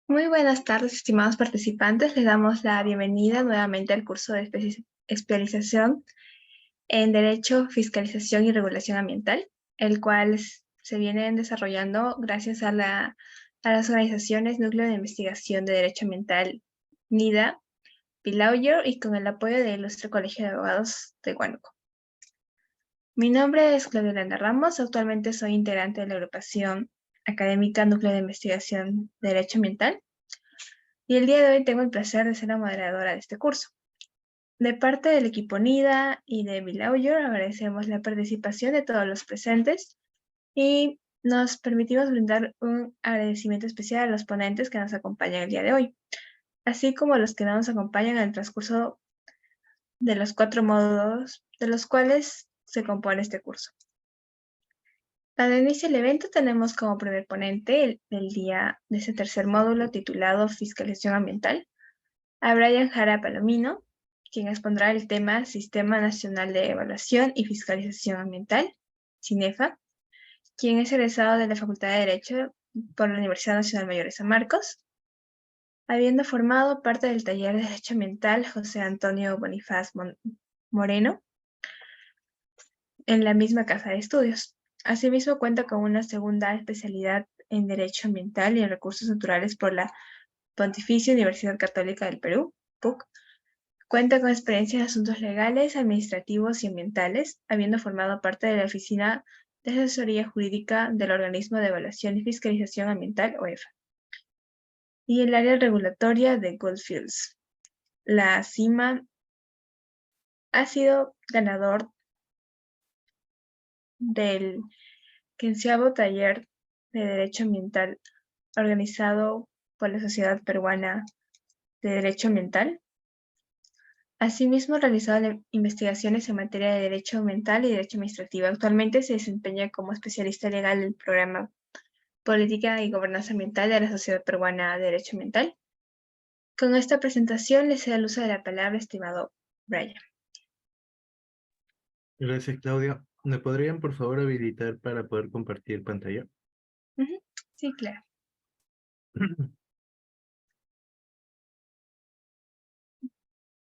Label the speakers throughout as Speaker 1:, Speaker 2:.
Speaker 1: Muy buenas tardes, estimados participantes. Les damos la bienvenida nuevamente al curso de especialización en Derecho, Fiscalización y Regulación Ambiental, el cual se viene desarrollando gracias a las organizaciones Núcleo de Investigación de Derecho Ambiental, NIDA, Pilauyer y con el apoyo del Ilustre Colegio de Abogados de Huánuco. Mi nombre es Claudia Landa Ramos. Actualmente soy integrante de la agrupación académica Núcleo de Investigación de Derecho Ambiental. Y el día de hoy tengo el placer de ser la moderadora de este curso. De parte del equipo NIDA y de Bilauger, agradecemos la participación de todos los presentes y nos permitimos brindar un agradecimiento especial a los ponentes que nos acompañan el día de hoy, así como a los que no nos acompañan en el transcurso de los 4 módulos de los cuales se compone este curso. Para inicio del evento tenemos como primer ponente del día de ese tercer módulo titulado Fiscalización Ambiental a Brian Jara Palomino, quien expondrá el tema Sistema Nacional de Evaluación y Fiscalización Ambiental, CINEFA, quien es egresado de la Facultad de Derecho por la Universidad Nacional Mayor de San Marcos, habiendo formado parte del taller de Derecho Ambiental José Antonio Bonifaz Moreno en la misma casa de estudios. Asimismo, cuenta con una segunda especialidad en Derecho Ambiental y en Recursos Naturales por la Pontificia Universidad Católica del Perú, PUC. Cuenta con experiencia en asuntos legales, administrativos y ambientales, habiendo formado parte de la Oficina de Asesoría Jurídica del Organismo de Evaluación y Fiscalización Ambiental, OEFA, y el área regulatoria de Goldfields. La CIMA ha sido ganador del 15º taller de Derecho Ambiental organizado por la Sociedad Peruana de Derecho Ambiental. Asimismo, ha realizado investigaciones en materia de derecho ambiental y derecho administrativo. Actualmente se desempeña como especialista legal del programa Política y Gobernanza Ambiental de la Sociedad Peruana de Derecho Ambiental. Con esta presentación le cedo el uso de la palabra, estimado Brian.
Speaker 2: Gracias, Claudia. ¿Me podrían, por favor, habilitar para poder compartir pantalla?
Speaker 1: Sí, claro.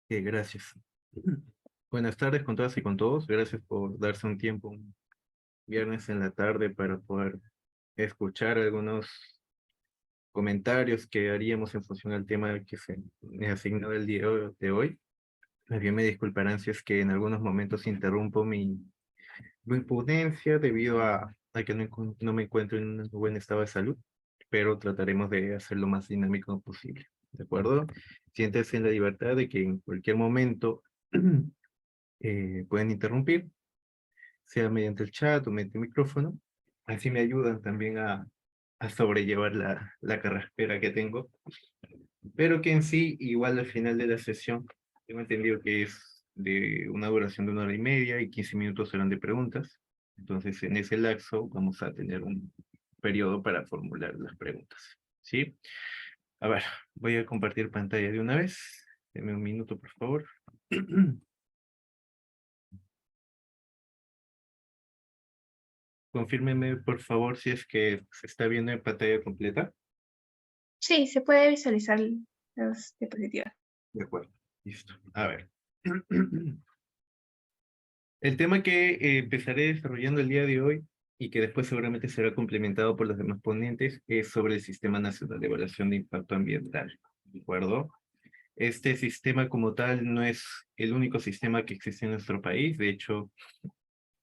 Speaker 2: Gracias. Buenas tardes con todas y con todos. Gracias por darse un tiempo, un viernes en la tarde, para poder escuchar algunos comentarios que haríamos en función al tema que se me asignó el día de hoy. Más bien me disculparán si es que en algunos momentos interrumpo mi imprudencia debido a que no me encuentro en un buen estado de salud, pero trataremos de hacerlo lo más dinámico posible, ¿de acuerdo? Siéntese en la libertad de que en cualquier momento pueden interrumpir, sea mediante el chat o mediante el micrófono. Así me ayudan también a sobrellevar la carraspera que tengo, pero que en sí, igual al final de la sesión, tengo entendido que es de una duración de 1 hora y media y 15 minutos serán de preguntas. Entonces, en ese lapso vamos a tener un periodo para formular las preguntas, ¿sí? A ver, voy a compartir pantalla de una vez. Deme un minuto, por favor. Confírmeme, por favor, si es que se está viendo en pantalla completa.
Speaker 1: Sí, se puede visualizar las diapositivas.
Speaker 2: De acuerdo, listo. A ver. El tema que empezaré desarrollando el día de hoy y que después seguramente será complementado por los demás ponentes es sobre el Sistema Nacional de Evaluación de Impacto Ambiental. ¿De acuerdo? Este sistema como tal no es el único sistema que existe en nuestro país. De hecho,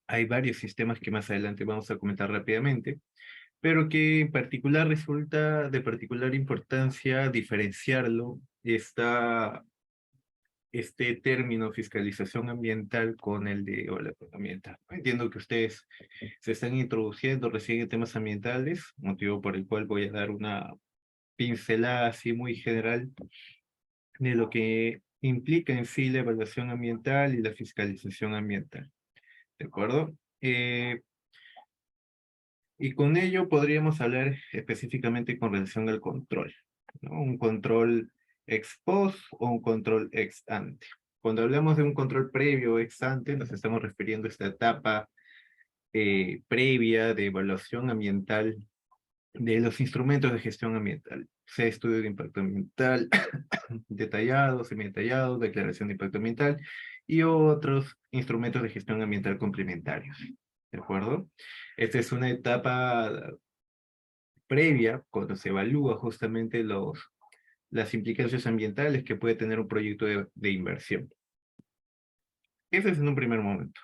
Speaker 2: hay varios sistemas que más adelante vamos a comentar rápidamente, pero que en particular resulta de particular importancia diferenciarlo. Está este término fiscalización ambiental con el de evaluación ambiental. Entiendo que ustedes se están introduciendo recién en temas ambientales, motivo por el cual voy a dar una pincelada así muy general de lo que implica en sí la evaluación ambiental y la fiscalización ambiental. ¿De acuerdo? Y con ello podríamos hablar específicamente con relación al control, ¿no? Un control ex post o un control ex ante. Cuando hablamos de un control previo o ex ante, nos estamos refiriendo a esta etapa previa de evaluación ambiental de los instrumentos de gestión ambiental. sea estudio de impacto ambiental detallado, semi-detallado, declaración de impacto ambiental y otros instrumentos de gestión ambiental complementarios. ¿De acuerdo? Esta es una etapa previa cuando se evalúa justamente las implicancias ambientales que puede tener un proyecto de inversión. Ese es en un primer momento.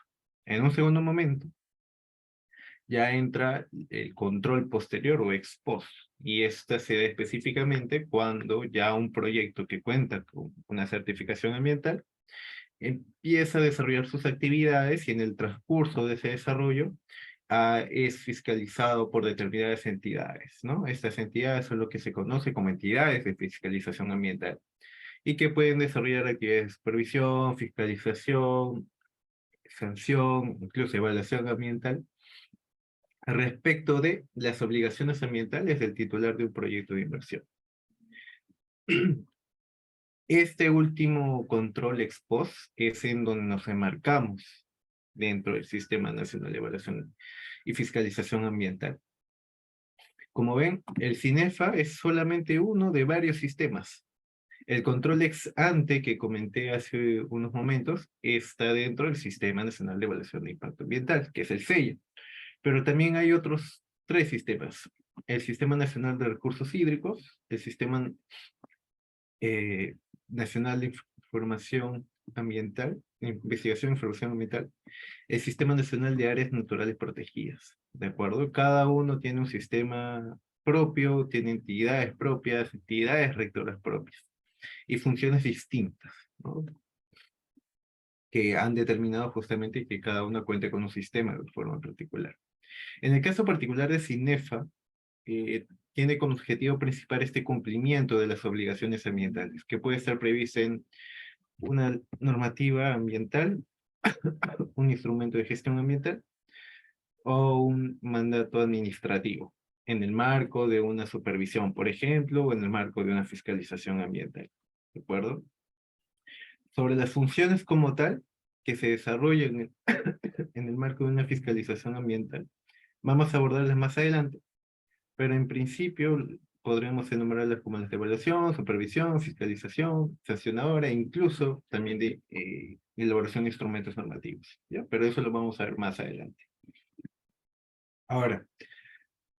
Speaker 2: En un segundo momento, ya entra el control posterior o ex post, y esta se da específicamente cuando ya un proyecto que cuenta con una certificación ambiental empieza a desarrollar sus actividades y en el transcurso de ese desarrollo es fiscalizado por determinadas entidades, ¿no? Estas entidades son lo que se conoce como entidades de fiscalización ambiental y que pueden desarrollar actividades de supervisión, fiscalización, sanción, incluso evaluación ambiental respecto de las obligaciones ambientales del titular de un proyecto de inversión. Este último control ex post es en donde nos remarcamos dentro del Sistema Nacional de Evaluación y Fiscalización Ambiental. Como ven, el CINEFA es solamente uno de varios sistemas. El control ex ante que comenté hace unos momentos está dentro del Sistema Nacional de Evaluación de Impacto Ambiental, que es el SEIA. Pero también hay otros 3 sistemas. El Sistema Nacional de Recursos Hídricos, el Sistema Nacional de Información Ambiental, Investigación e Información Ambiental, el Sistema Nacional de Áreas Naturales Protegidas, ¿de acuerdo? Cada uno tiene un sistema propio, tiene entidades propias, entidades rectoras propias, y funciones distintas, ¿no? Que han determinado justamente que cada uno cuente con un sistema de forma particular. En el caso particular de CINEFA, tiene como objetivo principal este cumplimiento de las obligaciones ambientales, que puede estar prevista en una normativa ambiental, un instrumento de gestión ambiental o un mandato administrativo, en el marco de una supervisión, por ejemplo, o en el marco de una fiscalización ambiental. ¿De acuerdo? Sobre las funciones como tal, que se desarrollan en el marco de una fiscalización ambiental, vamos a abordarlas más adelante, pero en principio podríamos enumerarlas como las de evaluación, supervisión, fiscalización, sancionadora e incluso también de elaboración de instrumentos normativos, ¿ya? Pero eso lo vamos a ver más adelante. Ahora,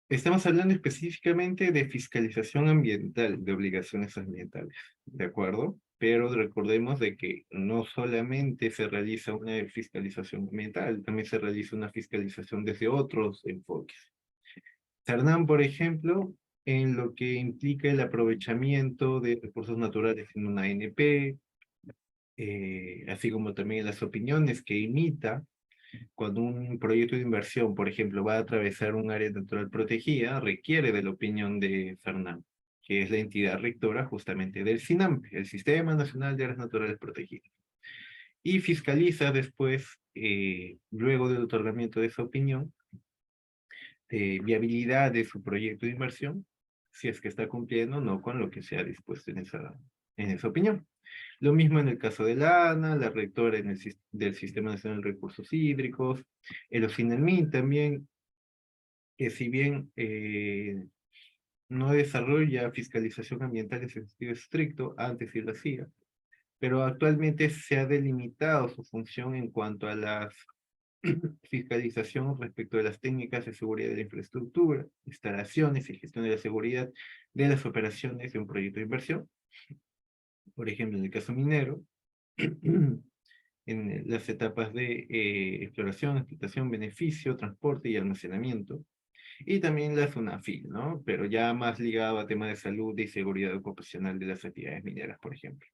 Speaker 2: estamos hablando específicamente de fiscalización ambiental, de obligaciones ambientales, ¿de acuerdo? Pero recordemos de que no solamente se realiza una fiscalización ambiental, también se realiza una fiscalización desde otros enfoques. Cernam, por ejemplo, en lo que implica el aprovechamiento de recursos naturales en una ANP, así como también las opiniones que emita cuando un proyecto de inversión, por ejemplo, va a atravesar un área natural protegida, requiere de la opinión de Cernam, que es la entidad rectora justamente del SINAMP, el Sistema Nacional de Áreas Naturales Protegidas. Y fiscaliza después, luego del otorgamiento de esa opinión, viabilidad de su proyecto de inversión, si es que está cumpliendo o no con lo que se ha dispuesto en esa opinión. Lo mismo en el caso de la ANA, la rectora del Sistema Nacional de Recursos Hídricos, el OFINALMIN también, que si bien no desarrolla fiscalización ambiental en sentido estricto, antes sí lo hacía, pero actualmente se ha delimitado su función en cuanto a la fiscalización respecto de las técnicas de seguridad de la infraestructura, instalaciones y gestión de la seguridad de las operaciones de un proyecto de inversión. Por ejemplo, en el caso minero, en las etapas de exploración, explotación, beneficio, transporte y almacenamiento. Y también la SUNAFIL, ¿no? Pero ya más ligado a temas de salud y seguridad ocupacional de las actividades mineras, por ejemplo.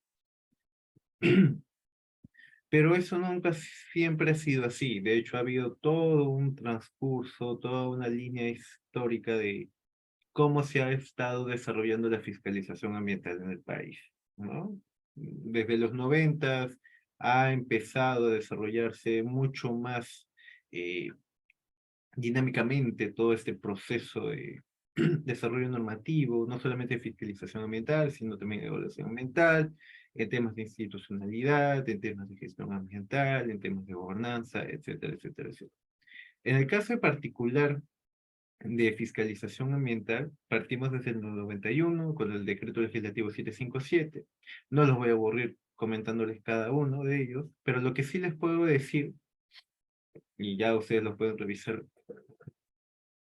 Speaker 2: Pero eso nunca siempre ha sido así. De hecho, ha habido todo un transcurso, toda una línea histórica de cómo se ha estado desarrollando la fiscalización ambiental en el país, ¿no? Desde los 90 ha empezado a desarrollarse mucho más dinámicamente todo este proceso de desarrollo normativo, no solamente de fiscalización ambiental, sino también de evaluación ambiental, en temas de institucionalidad, en temas de gestión ambiental, en temas de gobernanza, etcétera, etcétera, etcétera. En el caso en particular de fiscalización ambiental, partimos desde el 91 con el decreto legislativo 757. No los voy a aburrir comentándoles cada uno de ellos, pero lo que sí les puedo decir, y ya ustedes lo pueden revisar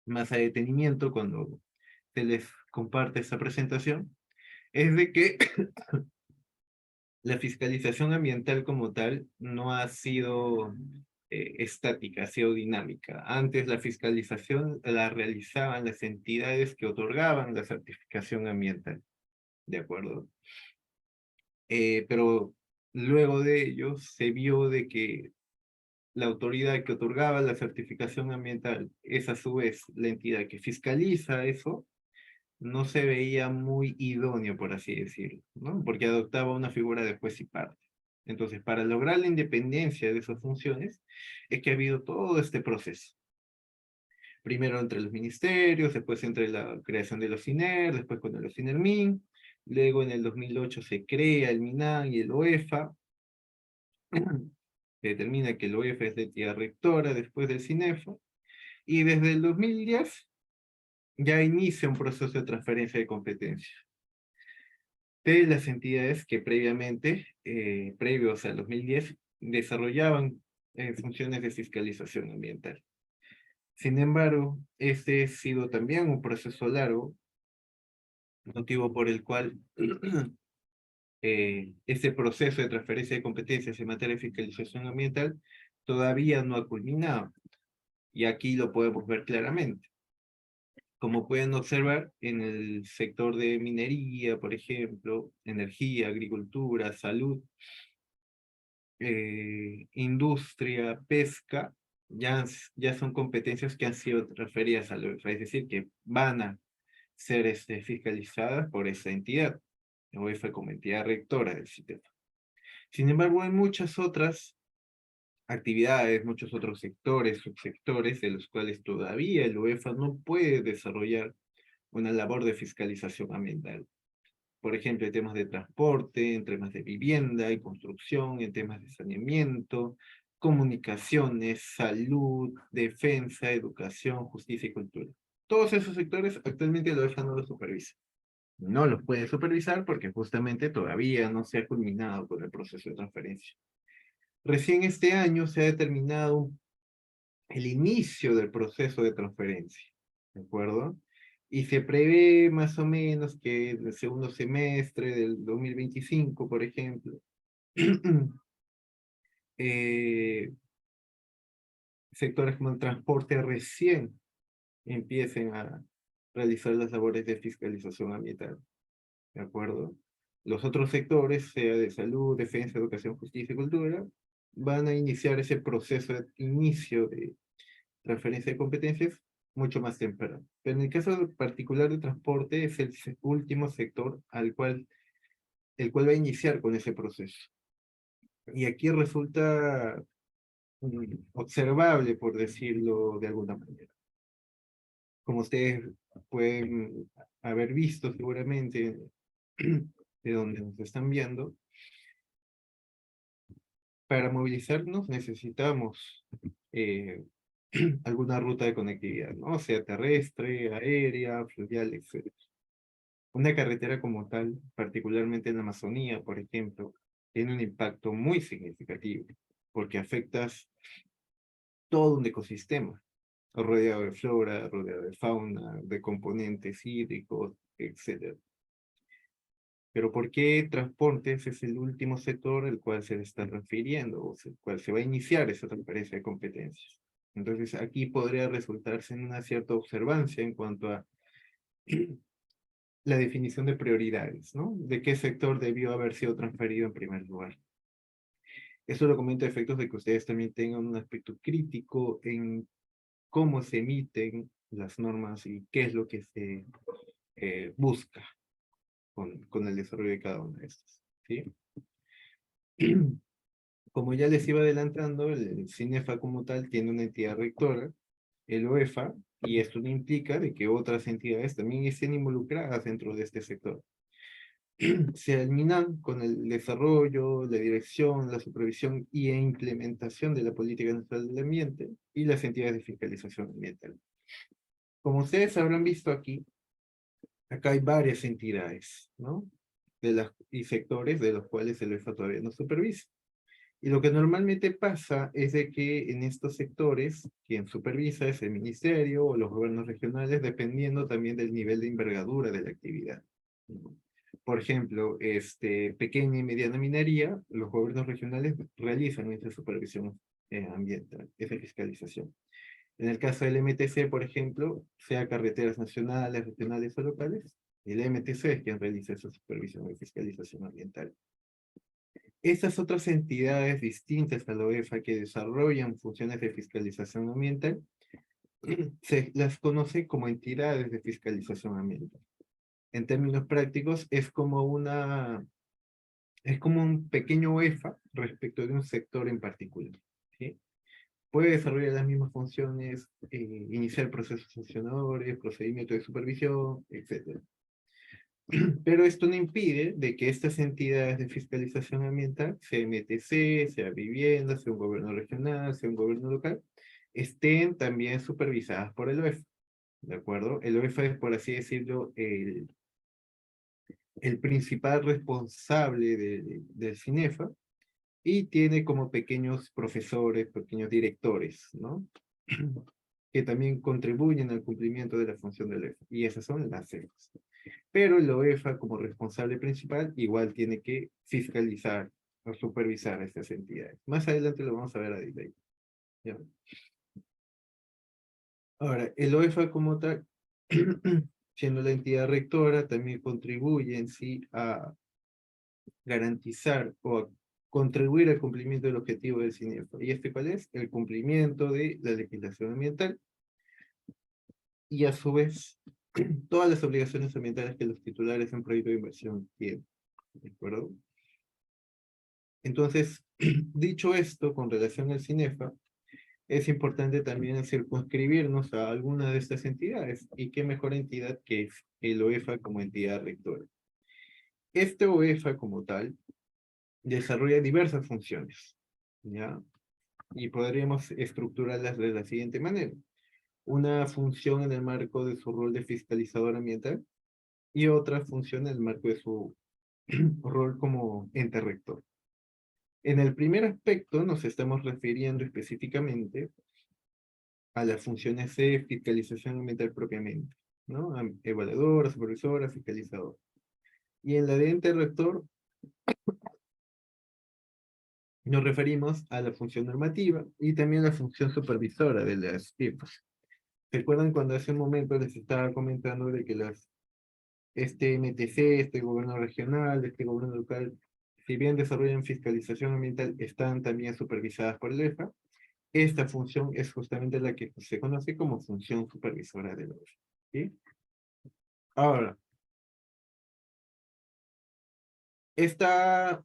Speaker 2: más a detenimiento cuando se les comparte esta presentación, es de que la fiscalización ambiental como tal no ha sido estática, ha sido dinámica. Antes la fiscalización la realizaban las entidades que otorgaban la certificación ambiental, ¿de acuerdo? Pero luego de ello se vio de que la autoridad que otorgaba la certificación ambiental es a su vez la entidad que fiscaliza eso, no se veía muy idóneo, por así decirlo, ¿no? Porque adoptaba una figura de juez y parte. Entonces, para lograr la independencia de esas funciones, es que ha habido todo este proceso. Primero entre los ministerios, después entre la creación de los CINER, después con el CINERMIN, luego en el 2008 se crea el MINAN y el OEFA, se determina que el OEFA es la entidad rectora después del CINEFA, y desde el 2010 ya inicia un proceso de transferencia de competencias de las entidades que previamente, previos al 2010, desarrollaban funciones de fiscalización ambiental. Sin embargo, este ha sido también un proceso largo, motivo por el cual este proceso de transferencia de competencias en materia de fiscalización ambiental todavía no ha culminado. Y aquí lo podemos ver claramente. Como pueden observar, en el sector de minería, por ejemplo, energía, agricultura, salud, industria, pesca, ya son competencias que han sido transferidas a la UEFA, es decir, que van a ser fiscalizadas por esa entidad, la UEFA como entidad rectora del sistema. Sin embargo, hay muchas otras actividades, muchos otros sectores, subsectores, de los cuales todavía el UEFA no puede desarrollar una labor de fiscalización ambiental. Por ejemplo, en temas de transporte, en temas de vivienda y construcción, en temas de saneamiento, comunicaciones, salud, defensa, educación, justicia y cultura. Todos esos sectores actualmente la UEFA no los supervisa. No los puede supervisar porque justamente todavía no se ha culminado con el proceso de transferencia. Recién este año se ha determinado el inicio del proceso de transferencia, ¿de acuerdo? Y se prevé más o menos que en el segundo semestre del 2025, por ejemplo, sectores como el transporte recién empiecen a realizar las labores de fiscalización ambiental, ¿de acuerdo? Los otros sectores, sea de salud, defensa, educación, justicia y cultura, van a iniciar ese proceso de inicio de transferencia de competencias mucho más temprano. Pero en el caso particular de transporte es el último sector el cual va a iniciar con ese proceso. Y aquí resulta observable, por decirlo de alguna manera. Como ustedes pueden haber visto seguramente de donde nos están viendo, para movilizarnos necesitamos alguna ruta de conectividad, ¿no? Sea terrestre, aérea, fluvial, etc. Una carretera como tal, particularmente en la Amazonía, por ejemplo, tiene un impacto muy significativo, porque afectas todo un ecosistema, rodeado de flora, rodeado de fauna, de componentes hídricos, etc. Pero ¿por qué transportes es el último sector al cual se le está refiriendo, o el cual se va a iniciar esa transferencia de competencias? Entonces aquí podría resultarse en una cierta observancia en cuanto a la definición de prioridades, ¿no? De qué sector debió haber sido transferido en primer lugar. Eso lo comento a efectos de que ustedes también tengan un aspecto crítico en cómo se emiten las normas y qué es lo que se busca con el desarrollo de cada una de estas, ¿sí? Como ya les iba adelantando, el CINEFA como tal tiene una entidad rectora, el OEFA, y esto no implica de que otras entidades también estén involucradas dentro de este sector. Se eliminan con el desarrollo, la dirección, la supervisión y implementación de la política nacional del ambiente y las entidades de fiscalización ambiental. como ustedes habrán visto aquí, acá hay varias entidades, ¿no? Y sectores de los cuales el UEFA todavía no supervisa. Y lo que normalmente pasa es de que en estos sectores, quien supervisa es el ministerio o los gobiernos regionales, dependiendo también del nivel de envergadura de la actividad. Por ejemplo, pequeña y mediana minería, los gobiernos regionales realizan esa supervisión ambiental, esa fiscalización. En el caso del MTC, por ejemplo, sea carreteras nacionales, regionales o locales, el MTC es quien realiza esa supervisión de fiscalización ambiental. Estas otras entidades distintas a la UEFA que desarrollan funciones de fiscalización ambiental, se las conoce como entidades de fiscalización ambiental. En términos prácticos, es como un pequeño UEFA respecto de un sector en particular, ¿sí? Puede desarrollar las mismas funciones, iniciar procesos sancionadores, procedimientos de supervisión, etc. Pero esto no impide de que estas entidades de fiscalización ambiental, sea MTC, sea vivienda, sea un gobierno regional, sea un gobierno local, estén también supervisadas por el OEF, ¿de acuerdo? El OEF es, por así decirlo, el principal responsable del CINEFA, y tiene como pequeños profesores, pequeños directores, ¿no? Que también contribuyen al cumplimiento de la función del OEF, y esas son las CEFAS. Pero la UEFA, como responsable principal, igual tiene que fiscalizar o supervisar a estas entidades. Más adelante lo vamos a ver a detalle. ¿Ya? Ahora, el OEFA como tal, siendo la entidad rectora, también contribuye en sí a garantizar o a contribuir al cumplimiento del objetivo del CINEFA. ¿Y cuál es? El cumplimiento de la legislación ambiental y a su vez todas las obligaciones ambientales que los titulares de un proyecto de inversión tienen. ¿De acuerdo? Entonces, dicho esto, con relación al CINEFA, es importante también circunscribirnos a alguna de estas entidades. ¿Y qué mejor entidad que el OEFA como entidad rectora? Este OEFA como tal desarrolla diversas funciones, ¿ya? Y podríamos estructurarlas de la siguiente manera. Una función en el marco de su rol de fiscalizador ambiental y otra función en el marco de su rol como ente rector. En el primer aspecto nos estamos refiriendo específicamente a las funciones de fiscalización ambiental propiamente, ¿no? Evaluadora, supervisora, fiscalizador. Y en la de ente rector nos referimos a la función normativa y también a la función supervisora de las FIPAs. ¿Recuerdan cuando hace un momento les estaba comentando de que este MTC, este gobierno regional, este gobierno local, si bien desarrollan fiscalización ambiental, están también supervisadas por el EFA? Esta función es justamente la que se conoce como función supervisora del EFA, ¿sí? Ahora, esta,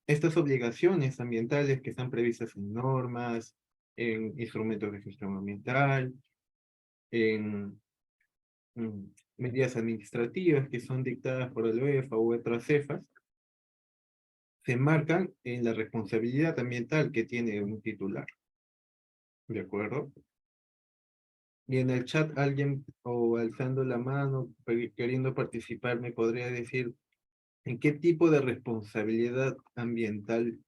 Speaker 2: estas obligaciones ambientales que están previstas en normas, en instrumentos de gestión ambiental, en medidas administrativas que son dictadas por el UEFA u otras CEFAs, se enmarcan en la responsabilidad ambiental que tiene un titular, ¿de acuerdo? Y en el chat alguien, o alzando la mano, queriendo participar, me podría decir en qué tipo de responsabilidad ambiental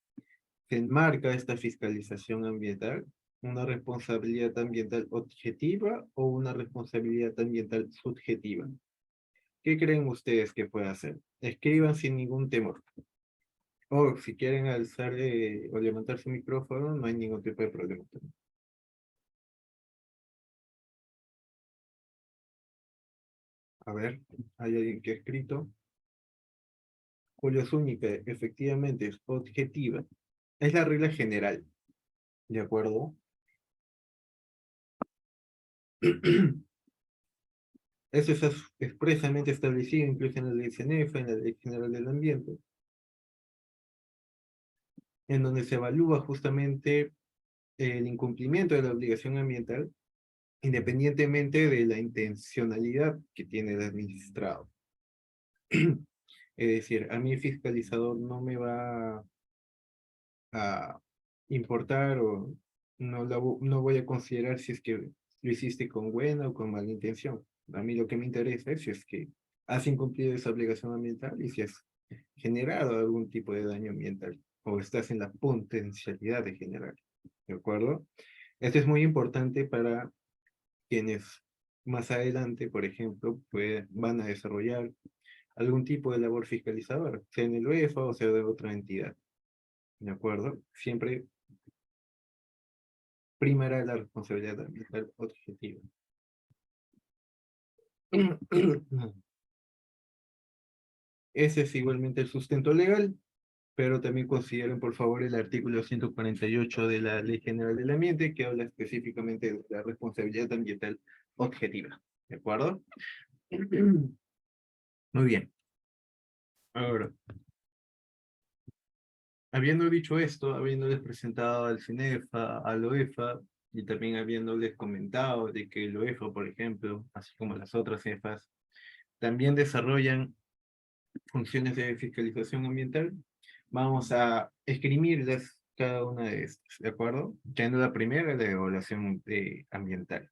Speaker 2: se enmarca esta fiscalización ambiental. ¿Una responsabilidad ambiental objetiva o una responsabilidad ambiental subjetiva? ¿Qué creen ustedes que puede hacer? Escriban sin ningún temor. O si quieren alzar o levantar su micrófono, no hay ningún tipo de problema. A ver, hay alguien que ha escrito. Julio Zúñiga, efectivamente, es objetiva. Es la regla general, ¿de acuerdo? Eso está expresamente establecido incluso en la ley CENEFA, en la Ley General del Ambiente, en donde se evalúa justamente el incumplimiento de la obligación ambiental, independientemente de la intencionalidad que tiene el administrado. Es decir, a mí el fiscalizador no me va a importar o no voy a considerar si es que lo hiciste con buena o con mala intención. A mí lo que me interesa es si es que has incumplido esa obligación ambiental y si has generado algún tipo de daño ambiental o estás en la potencialidad de generar. ¿De acuerdo? Esto es muy importante para quienes más adelante, por ejemplo, van a desarrollar algún tipo de labor fiscalizadora, sea en el UEFA o sea de otra entidad. ¿De acuerdo? Siempre primará la responsabilidad ambiental objetiva. Ese es igualmente el sustento legal, pero también consideren por favor el artículo 148 de la Ley General del Ambiente, que habla específicamente de la responsabilidad ambiental objetiva. ¿De acuerdo? Muy bien. Ahora, habiendo dicho esto, habiéndoles presentado al CINEFA, al OEFA, y también habiéndoles comentado de que el OEFA, por ejemplo, así como las otras CEFAs, también desarrollan funciones de fiscalización ambiental, vamos a escribirles cada una de estas, ¿de acuerdo? Yendo la primera, la evaluación ambiental,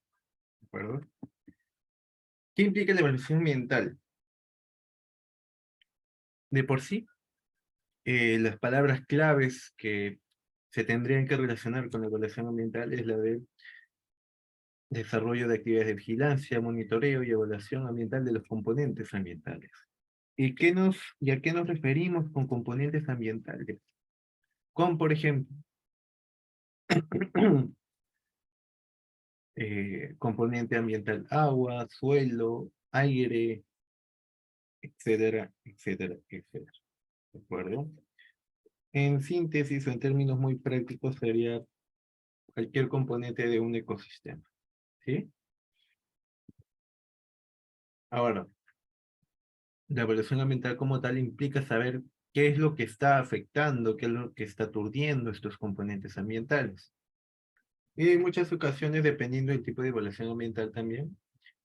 Speaker 2: ¿de acuerdo? ¿Qué implica la evaluación ambiental? De por sí, las palabras claves que se tendrían que relacionar con la evaluación ambiental es la de desarrollo de actividades de vigilancia, monitoreo y evaluación ambiental de los componentes ambientales. ¿Y a qué nos referimos con componentes ambientales? Con, por ejemplo, componente ambiental agua, suelo, aire, etcétera, etcétera, etcétera. ¿De acuerdo? En síntesis, o en términos muy prácticos, sería cualquier componente de un ecosistema. ¿Sí? Ahora, la evaluación ambiental como tal implica saber qué es lo que está afectando, qué es lo que está aturdiendo estos componentes ambientales. Y en muchas ocasiones, dependiendo del tipo de evaluación ambiental también,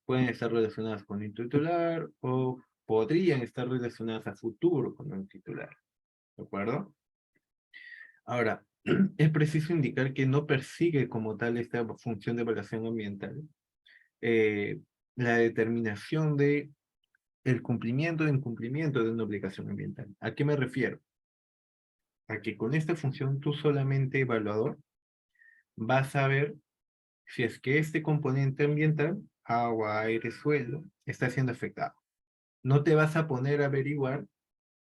Speaker 2: pueden estar relacionadas con el titular o podrían estar relacionadas a futuro con el titular. ¿De acuerdo? Ahora, es preciso indicar que no persigue como tal esta función de evaluación ambiental eh, la determinación de el cumplimiento o incumplimiento de una obligación ambiental. ¿A qué me refiero? A que con esta función tú solamente evaluador vas a ver si es que este componente ambiental, agua, aire, suelo, está siendo afectado. No te vas a poner a averiguar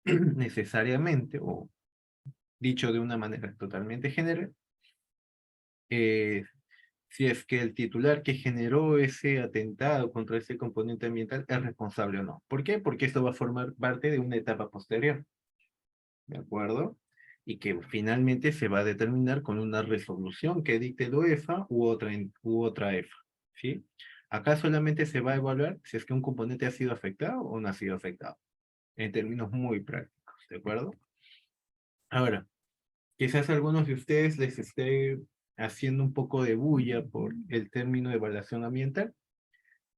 Speaker 2: necesariamente, o dicho de una manera totalmente general, eh, si es que el titular que generó ese atentado contra ese componente ambiental es responsable o no. ¿Por qué? Porque esto va a formar parte de una etapa posterior, ¿de acuerdo? Y que finalmente se va a determinar con una resolución que dicte el UEFA u otra EFA, ¿sí? Acá solamente se va a evaluar si es que un componente ha sido afectado o no ha sido afectado, en términos muy prácticos, ¿de acuerdo? Ahora, quizás a algunos de ustedes les esté haciendo un poco de bulla por el término de evaluación ambiental,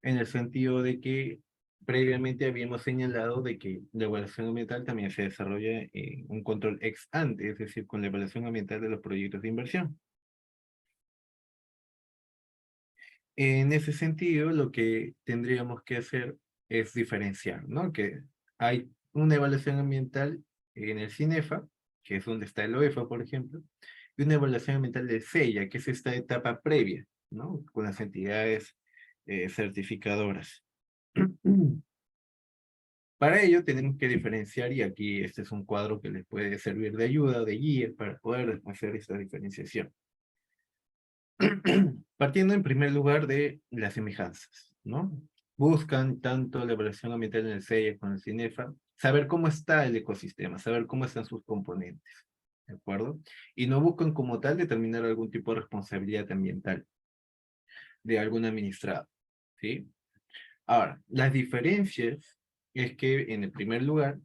Speaker 2: en el sentido de que previamente habíamos señalado de que la evaluación ambiental también se desarrolla en un control ex ante, es decir, con la evaluación ambiental de los proyectos de inversión. En ese sentido, lo que tendríamos que hacer es diferenciar, ¿no? Que hay una evaluación ambiental en el CINEFA, que es donde está el OEFA, por ejemplo, y una evaluación ambiental del CEIA, que es esta etapa previa, ¿no? Con las entidades certificadoras. Para ello tenemos que diferenciar, y aquí este es un cuadro que les puede servir de ayuda, de guía, para poder hacer esta diferenciación. Partiendo en primer lugar de las semejanzas, ¿no? Buscan tanto la evaluación ambiental en el CEIA como en el CINEFA, saber cómo está el ecosistema, saber cómo están sus componentes, ¿de acuerdo? Y no buscan como tal determinar algún tipo de responsabilidad ambiental de algún administrado, ¿sí? Ahora, las diferencias es que en el primer lugar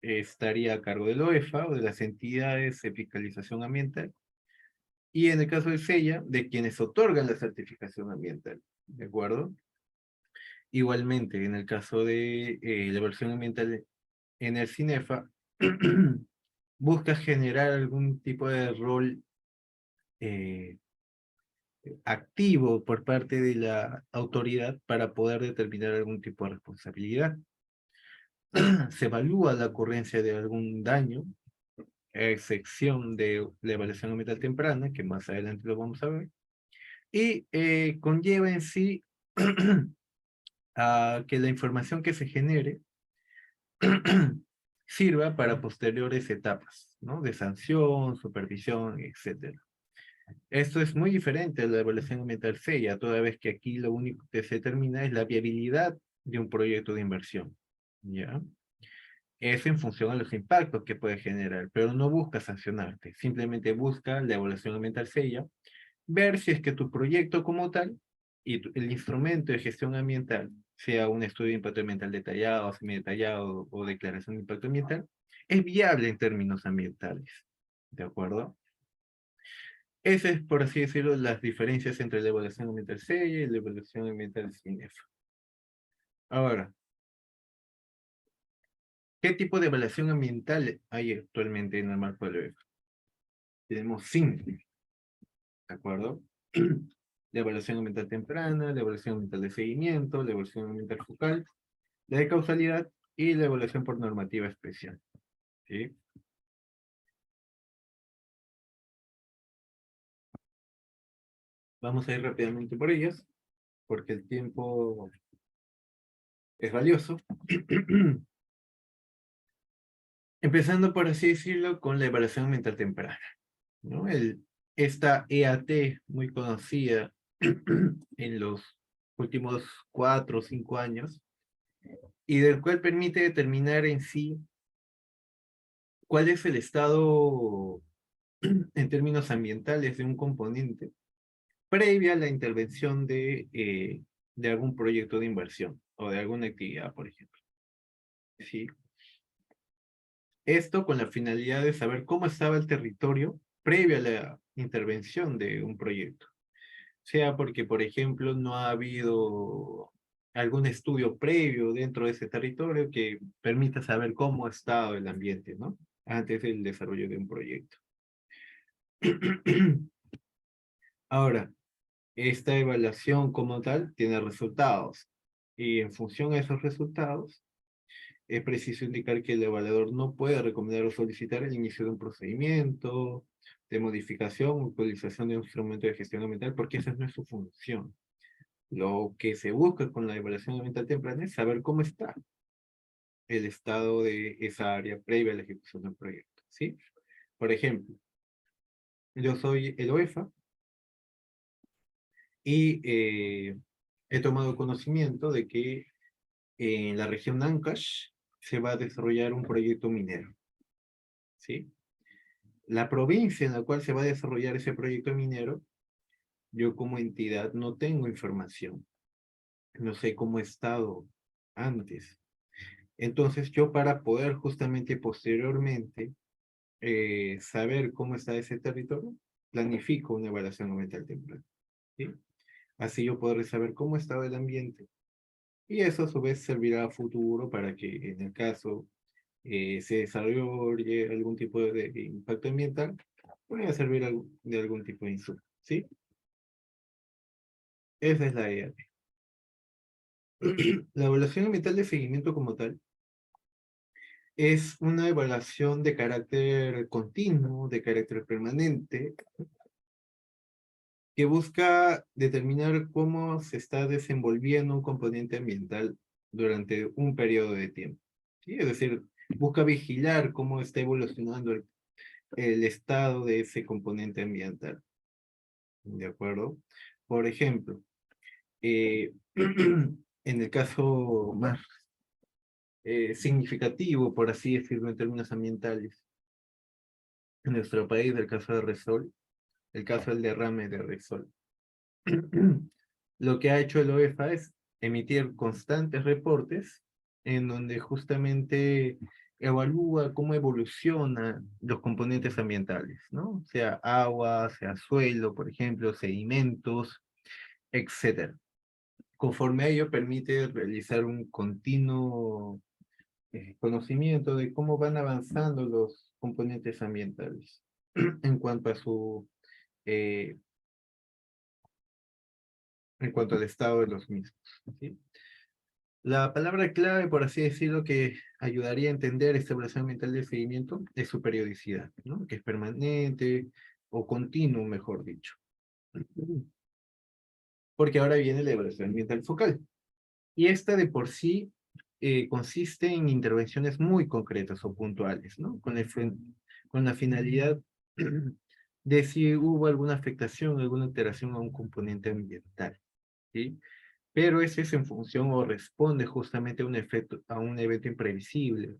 Speaker 2: estaría a cargo del OEFA o de las entidades de fiscalización ambiental, y en el caso de SEIA, de quienes otorgan la certificación ambiental, ¿de acuerdo? Igualmente, en el caso de la evaluación ambiental en el CINEFA, busca generar algún tipo de rol activo por parte de la autoridad para poder determinar algún tipo de responsabilidad. Se evalúa la ocurrencia de algún daño, a excepción de la evaluación ambiental temprana, que más adelante lo vamos a ver, y conlleva en sí a que la información que se genere sirva para posteriores etapas, ¿no? De sanción, supervisión, etcétera. Esto es muy diferente a la evaluación ambiental fea, toda vez que aquí lo único que se determina es la viabilidad de un proyecto de inversión, ¿ya? Eso en función a los impactos que puede generar, pero no busca sancionarte, simplemente busca la evaluación ambiental fea, ver si es que tu proyecto como tal y el instrumento de gestión ambiental, sea un estudio de impacto ambiental detallado, semi-detallado o declaración de impacto ambiental, es viable en términos ambientales, ¿de acuerdo? Esas es, por así decirlo, las diferencias entre la evaluación ambiental seria y la evaluación ambiental CINEF. Ahora, ¿qué tipo de evaluación ambiental hay actualmente en el marco del OEF? Tenemos 5, ¿de acuerdo? La evaluación ambiental temprana, la evaluación ambiental de seguimiento, la evaluación ambiental focal, la de causalidad y la evaluación por normativa especial, ¿sí? Vamos a ir rápidamente por ellas, porque el tiempo es valioso. Empezando, por así decirlo, con la evaluación ambiental temprana, ¿no? Esta EAT, muy conocida en los últimos 4 o 5 años, y del cual permite determinar en sí cuál es el estado en términos ambientales de un componente previa a la intervención de algún proyecto de inversión o de alguna actividad, por ejemplo. ¿Sí? Esto con la finalidad de saber cómo estaba el territorio previo a la intervención de un proyecto. Sea porque, por ejemplo, no ha habido algún estudio previo dentro de ese territorio que permita saber cómo ha estado el ambiente, ¿no? Antes del desarrollo de un proyecto. Ahora, esta evaluación como tal tiene resultados y en función a esos resultados es preciso indicar que el evaluador no puede recomendar o solicitar el inicio de un procedimiento de modificación o utilización de un instrumento de gestión ambiental porque esa no es su función. Lo que se busca con la evaluación ambiental temprana es saber cómo está el estado de esa área previa a la ejecución del proyecto, ¿sí? Por ejemplo, yo soy el OEFA y he tomado conocimiento de que en la región Ancash se va a desarrollar un proyecto minero, ¿sí? La provincia en la cual se va a desarrollar ese proyecto minero, yo como entidad no tengo información, no sé cómo ha estado antes. Entonces yo para poder justamente posteriormente saber cómo está ese territorio, planifico una evaluación ambiental temprana, ¿sí? Así yo podré saber cómo estaba el ambiente y eso a su vez servirá a futuro para que en el caso se desarrolle algún tipo de impacto ambiental, pueda servir de algún tipo de insumo, ¿sí? Esa es la idea. La evaluación ambiental de seguimiento como tal es una evaluación de carácter continuo, de carácter permanente, que busca determinar cómo se está desenvolviendo un componente ambiental durante un periodo de tiempo, ¿sí? Es decir, busca vigilar cómo está evolucionando el estado de ese componente ambiental, ¿de acuerdo? Por ejemplo, en el caso más significativo, por así decirlo, en términos ambientales, en nuestro país, el caso de Resol, el caso del derrame de Resol. Lo que ha hecho el OEFA es emitir constantes reportes en donde justamente evalúa cómo evolucionan los componentes ambientales, ¿no? Sea agua, sea suelo, por ejemplo, sedimentos, etcétera. Conforme a ello permite realizar un continuo conocimiento de cómo van avanzando los componentes ambientales en cuanto a su eh, en cuanto al estado de los mismos, ¿sí? La palabra clave, por así decirlo, que ayudaría a entender esta evaluación ambiental de seguimiento es su periodicidad, ¿no? Que es permanente o continuo, mejor dicho. Porque ahora viene la evaluación ambiental focal. Y esta de por sí consiste en intervenciones muy concretas o puntuales, ¿no? Con la finalidad de si hubo alguna afectación, alguna alteración a un componente ambiental, ¿sí? Pero ese es en función o responde justamente a un efecto, a un evento imprevisible,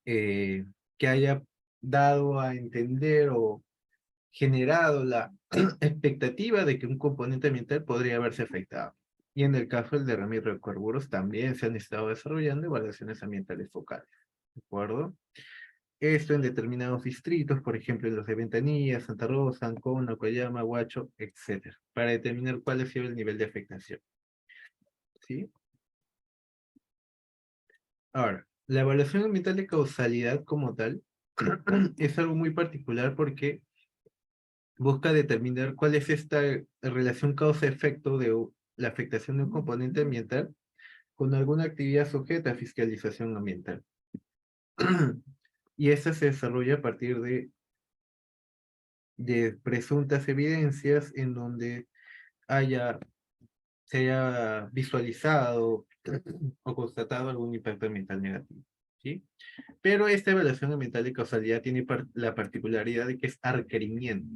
Speaker 2: eh, que haya dado a entender o generado la expectativa de que un componente ambiental podría haberse afectado. Y en el caso del derrame de hidrocarburos también se han estado desarrollando evaluaciones ambientales focales, ¿de acuerdo? Esto en determinados distritos, por ejemplo en los de Ventanilla, Santa Rosa, Ancona, Coyama, Huacho, etcétera, para determinar cuál ha sido el nivel de afectación, ¿sí? Ahora, la evaluación ambiental de causalidad como tal es algo muy particular porque busca determinar cuál es esta relación causa-efecto de la afectación de un componente ambiental con alguna actividad sujeta a fiscalización ambiental. Y esta se desarrolla a partir de presuntas evidencias en donde se haya visualizado o constatado algún impacto ambiental negativo, ¿sí? Pero esta evaluación ambiental de causalidad tiene la particularidad de que es a requerimiento,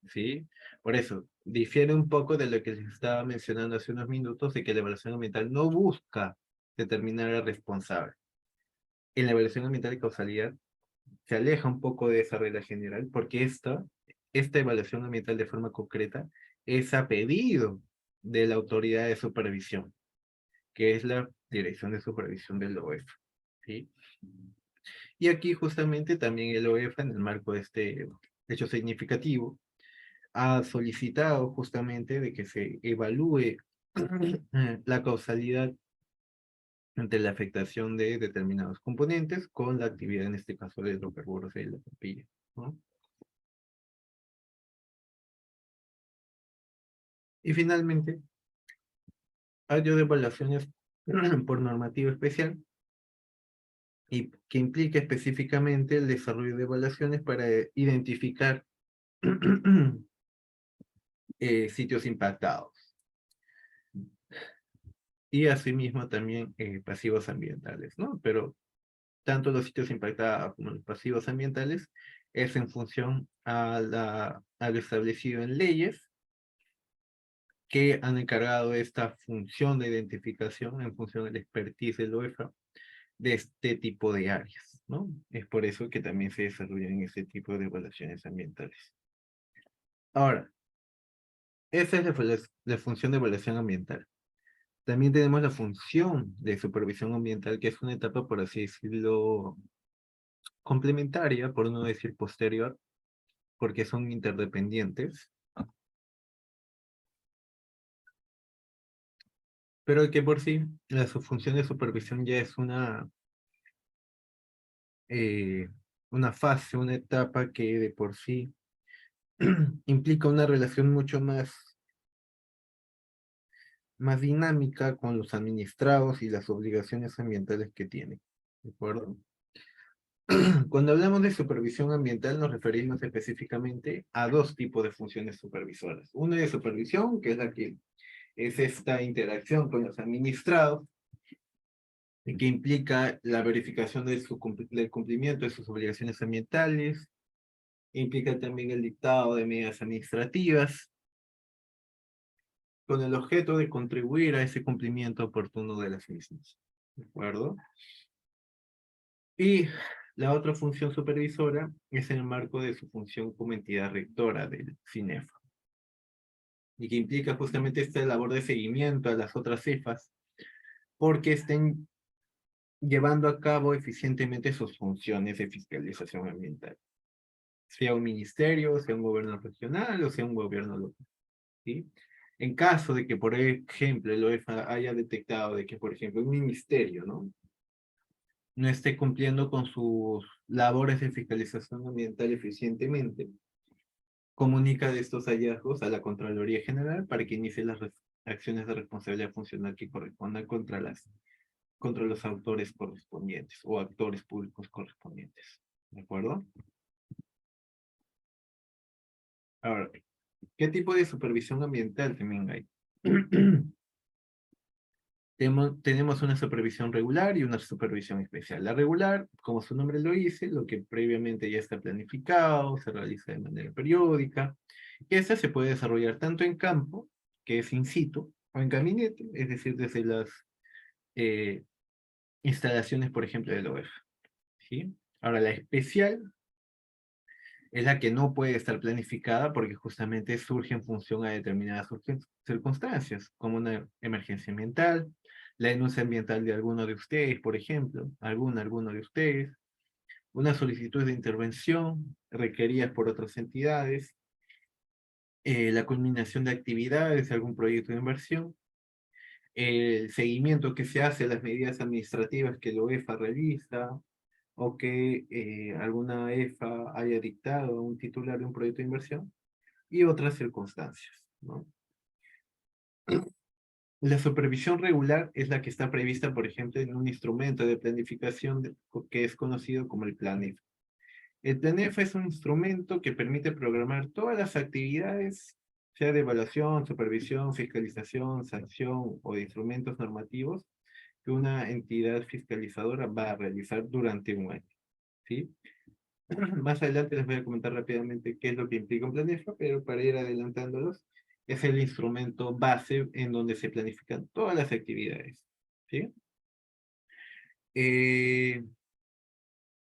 Speaker 2: ¿sí? Por eso, difiere un poco de lo que les estaba mencionando hace unos minutos, de que la evaluación ambiental no busca determinar al responsable. En la evaluación ambiental de causalidad se aleja un poco de esa regla general, porque esta evaluación ambiental de forma concreta es a pedido de la autoridad de supervisión, que es la Dirección de Supervisión del OEF, ¿sí? Y aquí justamente también el OEF, en el marco de este hecho significativo, ha solicitado justamente de que se evalúe la causalidad entre la afectación de determinados componentes con la actividad, en este caso, de hidrocarburos y la papilla, ¿no? Y finalmente, hay de evaluaciones por normativa especial y que implica específicamente el desarrollo de evaluaciones para identificar sitios impactados. Y asimismo también pasivos ambientales, ¿no? Pero tanto los sitios impactados como los pasivos ambientales es en función a lo establecido en leyes que han encargado esta función de identificación en función del expertise del OEFA de este tipo de áreas, ¿no? Es por eso que también se desarrollan ese tipo de evaluaciones ambientales. Ahora, esa es la función de evaluación ambiental. También tenemos la función de supervisión ambiental, que es una etapa, por así decirlo, complementaria, por no decir posterior, porque son interdependientes, pero que por sí la su función de supervisión ya es eh, una fase, una etapa que de por sí implica una relación mucho más dinámica con los administrados y las obligaciones ambientales que tienen. ¿De acuerdo? Cuando hablamos de supervisión ambiental nos referimos específicamente a dos tipos de funciones supervisoras. Una de supervisión, que es la que es esta interacción con los administrados, que implica la verificación del cumplimiento de sus obligaciones ambientales, implica también el dictado de medidas administrativas, con el objeto de contribuir a ese cumplimiento oportuno de las mismas. ¿De acuerdo? Y la otra función supervisora es en el marco de su función como entidad rectora del CINEFA, y que implica justamente esta labor de seguimiento a las otras cefas, porque estén llevando a cabo eficientemente sus funciones de fiscalización ambiental, sea un ministerio, sea un gobierno regional o sea un gobierno local, ¿sí? En caso de que, por ejemplo, el OEFA haya detectado de que, por ejemplo, un ministerio, ¿no? No esté cumpliendo con sus labores de fiscalización ambiental eficientemente, comunica de estos hallazgos a la Contraloría General para que inicie las acciones de responsabilidad funcional que correspondan contra los autores correspondientes o actores públicos correspondientes. ¿De acuerdo? Ahora, ¿qué tipo de supervisión ambiental también hay? Tenemos una supervisión regular y una supervisión especial. La regular, como su nombre lo dice, lo que previamente ya está planificado, se realiza de manera periódica. Y esta se puede desarrollar tanto en campo, que es in situ, o en gabinete, es decir, desde las eh, instalaciones, por ejemplo, del OEF. ¿Sí? Ahora, la especial es la que no puede estar planificada porque justamente surge en función a determinadas circunstancias, como una emergencia ambiental, la denuncia ambiental de alguno de ustedes, por ejemplo, alguno de ustedes, una solicitud de intervención requerida por otras entidades, la culminación de actividades de algún proyecto de inversión, el seguimiento que se hace a las medidas administrativas que la OEFA realiza, o que alguna EFA haya dictado a un titular de un proyecto de inversión, y otras circunstancias, ¿no? La supervisión regular es la que está prevista, por ejemplo, en un instrumento de planificación que es conocido como el PLANEF. El PLANEF es un instrumento que permite programar todas las actividades, sea de evaluación, supervisión, fiscalización, sanción o de instrumentos normativos que una entidad fiscalizadora va a realizar durante un año, ¿sí? Más adelante les voy a comentar rápidamente qué es lo que implica un planejo, pero para ir adelantándolos, es el instrumento base en donde se planifican todas las actividades, ¿sí? Eh,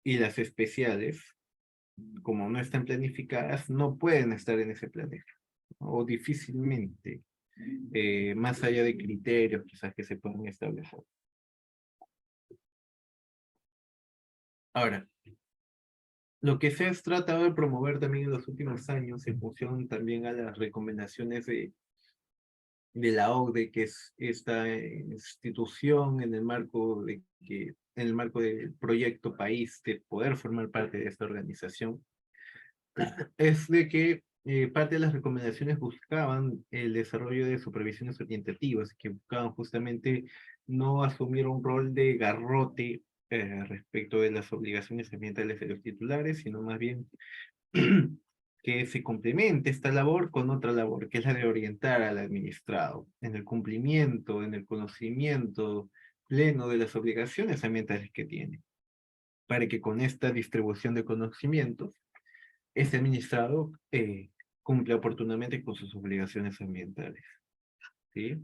Speaker 2: y las especiales, como no están planificadas, no pueden estar en ese planejo, o difícilmente, más allá de criterios quizás que se puedan establecer. Ahora, lo que se ha tratado de promover también en los últimos años, en función también a las recomendaciones de la OCDE, que es esta institución en el marco en el marco del proyecto país de poder formar parte de esta organización, es de que parte de las recomendaciones buscaban el desarrollo de supervisiones orientativas, que buscaban justamente no asumir un rol de garrote respecto de las obligaciones ambientales de los titulares, sino más bien que se complemente esta labor con otra labor, que es la de orientar al administrado en el cumplimiento, en el conocimiento pleno de las obligaciones ambientales que tiene, para que con esta distribución de conocimientos, este administrado cumpla oportunamente con sus obligaciones ambientales. ¿Sí?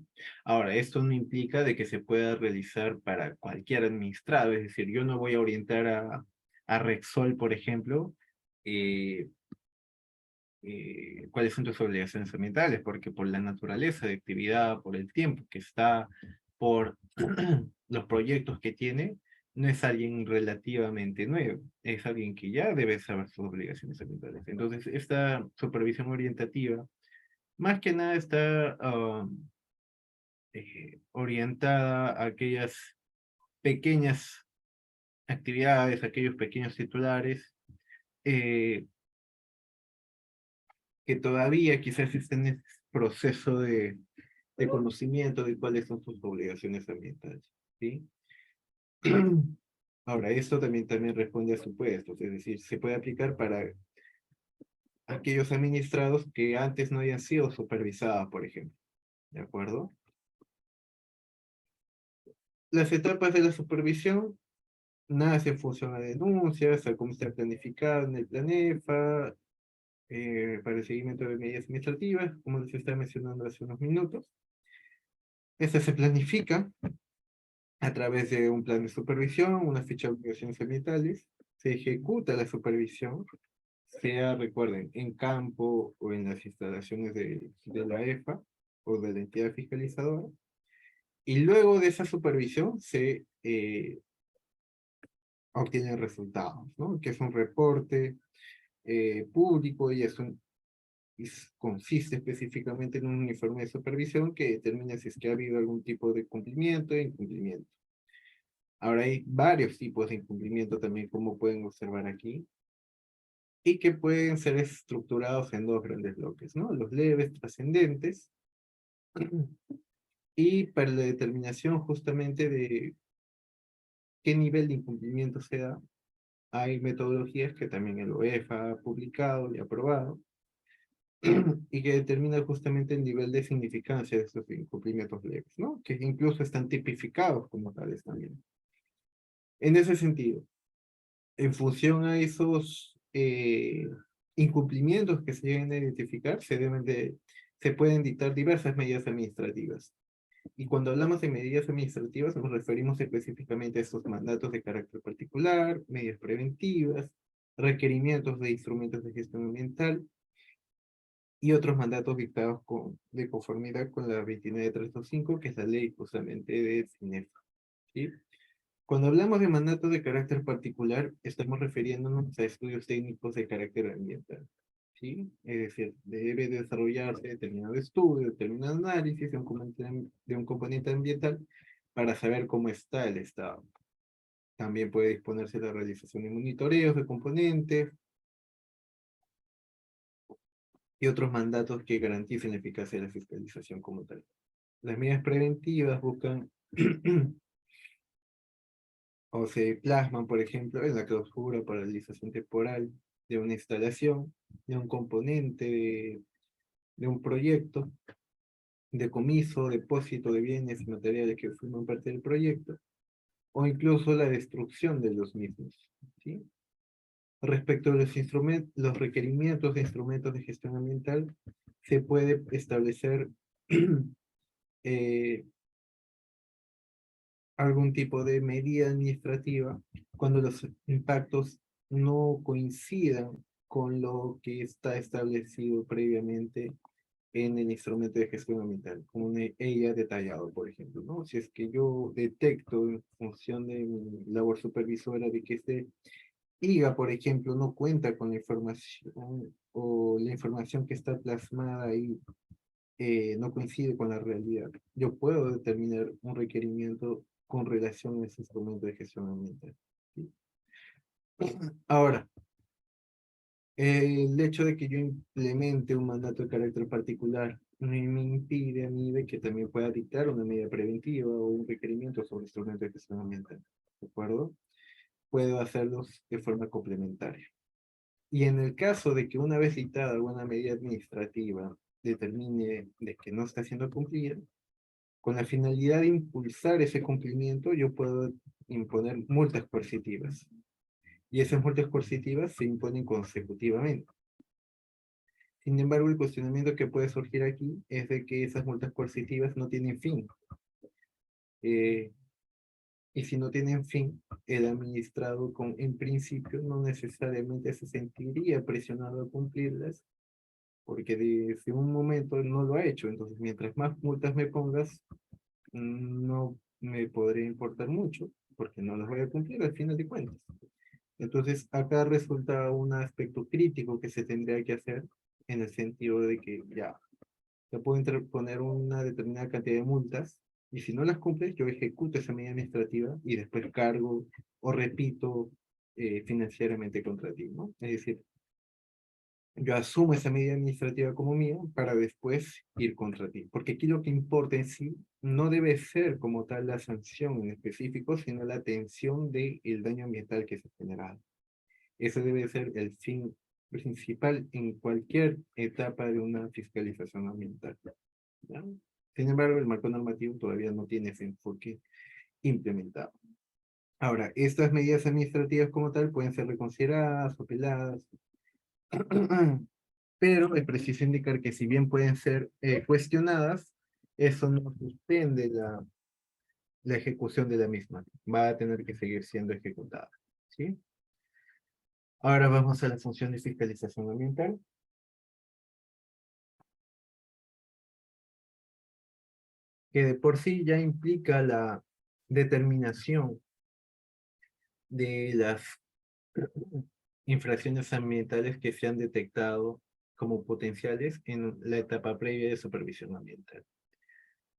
Speaker 2: Ahora, esto no implica de que se pueda realizar para cualquier administrado, es decir, yo no voy a orientar a Rexol, por ejemplo, eh, cuáles son tus obligaciones ambientales, porque por la naturaleza de actividad, por el tiempo que está, por los proyectos que tiene, no es alguien relativamente nuevo, es alguien que ya debe saber sus obligaciones ambientales. Entonces, esta supervisión orientativa, más que nada está orientada a aquellas pequeñas actividades, aquellos pequeños titulares, eh, que todavía quizás estén en ese proceso de conocimiento de cuáles son sus obligaciones ambientales, ¿sí? Ahora, esto también responde a supuestos, es decir, se puede aplicar para aquellos administrados que antes no hayan sido supervisados, por ejemplo, ¿de acuerdo? Las etapas de la supervisión nace en función a denuncias, a cómo está planificado en el PLANEFA, para el seguimiento de medidas administrativas, como les estaba mencionando hace unos minutos. Esta se planifica a través de un plan de supervisión, una ficha de obligaciones ambientales, se ejecuta la supervisión, sea, recuerden, en campo o en las instalaciones de la EFA o de la entidad fiscalizadora, y luego de esa supervisión se obtienen resultados, ¿no? Que es un reporte público y consiste específicamente en un informe de supervisión que determina si es que ha habido algún tipo de cumplimiento e incumplimiento. Ahora hay varios tipos de incumplimiento también, como pueden observar aquí. y que pueden ser estructurados en dos grandes bloques, ¿no? Los leves, trascendentes, y para la determinación justamente de qué nivel de incumplimiento se da, hay metodologías que también el OEF ha publicado y aprobado, y que determinan justamente el nivel de significancia de estos incumplimientos leves, ¿no? Que incluso están tipificados como tales también. En ese sentido, en función a esos incumplimientos que se lleguen a identificar, se pueden dictar diversas medidas administrativas. Y cuando hablamos de medidas administrativas, nos referimos específicamente a estos mandatos de carácter particular, medidas preventivas, requerimientos de instrumentos de gestión ambiental y otros mandatos dictados de conformidad con la 29325, que es la ley justamente de CINEFA, ¿sí? Cuando hablamos de mandatos de carácter particular, estamos refiriéndonos a estudios técnicos de carácter ambiental, ¿sí? Es decir, debe desarrollarse determinado estudio, determinado análisis de un componente ambiental para saber cómo está el estado. También puede disponerse de la realización de monitoreos de componentes y otros mandatos que garanticen la eficacia de la fiscalización como tal. Las medidas preventivas buscan o se plasman, por ejemplo, en la clausura o paralización temporal de una instalación, de un componente, de un proyecto, decomiso, depósito de bienes y materiales que forman parte del proyecto, o incluso la destrucción de los mismos, ¿sí? Respecto a los requerimientos de instrumentos de gestión ambiental, se puede establecer eh, algún tipo de medida administrativa cuando los impactos no coincidan con lo que está establecido previamente en el instrumento de gestión ambiental, como ella detallado, por ejemplo, ¿no? Si es que yo detecto en función de mi labor supervisora de que este IGA, por ejemplo, no cuenta con la información o la información que está plasmada ahí no coincide con la realidad, yo puedo determinar un requerimiento con relación a ese instrumento de gestión ambiental, ¿sí? Ahora, el hecho de que yo implemente un mandato de carácter particular no me impide a mí de que también pueda dictar una medida preventiva o un requerimiento sobre instrumentos de gestión ambiental, ¿de acuerdo? Puedo hacerlos de forma complementaria. Y en el caso de que una vez dictada alguna medida administrativa determine de que no está siendo cumplida, con la finalidad de impulsar ese cumplimiento, yo puedo imponer multas coercitivas. Y esas multas coercitivas se imponen consecutivamente. Sin embargo, el cuestionamiento que puede surgir aquí es de que esas multas coercitivas no tienen fin. Eh, y si no tienen fin, el administrado en principio no necesariamente se sentiría presionado a cumplirlas, porque desde un momento no lo ha hecho. Entonces, mientras más multas me pongas, no me podría importar mucho, porque no las voy a cumplir al final de cuentas. Entonces, acá resulta un aspecto crítico que se tendría que hacer, en el sentido de que ya, te puedo interponer una determinada cantidad de multas, y si no las cumples, yo ejecuto esa medida administrativa y después cargo o repito financieramente contra ti, ¿no? Es decir, yo asumo esa medida administrativa como mía para después ir contra ti. Porque aquí lo que importa en sí no debe ser como tal la sanción en específico, sino la atención del daño ambiental que se ha generado. Ese debe ser el fin principal en cualquier etapa de una fiscalización ambiental, ¿ya? Sin embargo, el marco normativo todavía no tiene ese enfoque implementado. Ahora, estas medidas administrativas como tal pueden ser reconsideradas, apeladas, pero es preciso indicar que si bien pueden ser cuestionadas, eso no suspende la ejecución de la misma. Va a tener que seguir siendo ejecutada, ¿sí? Ahora vamos a la función de fiscalización ambiental, que de por sí ya implica la determinación de las infracciones ambientales que se han detectado como potenciales en la etapa previa de supervisión ambiental.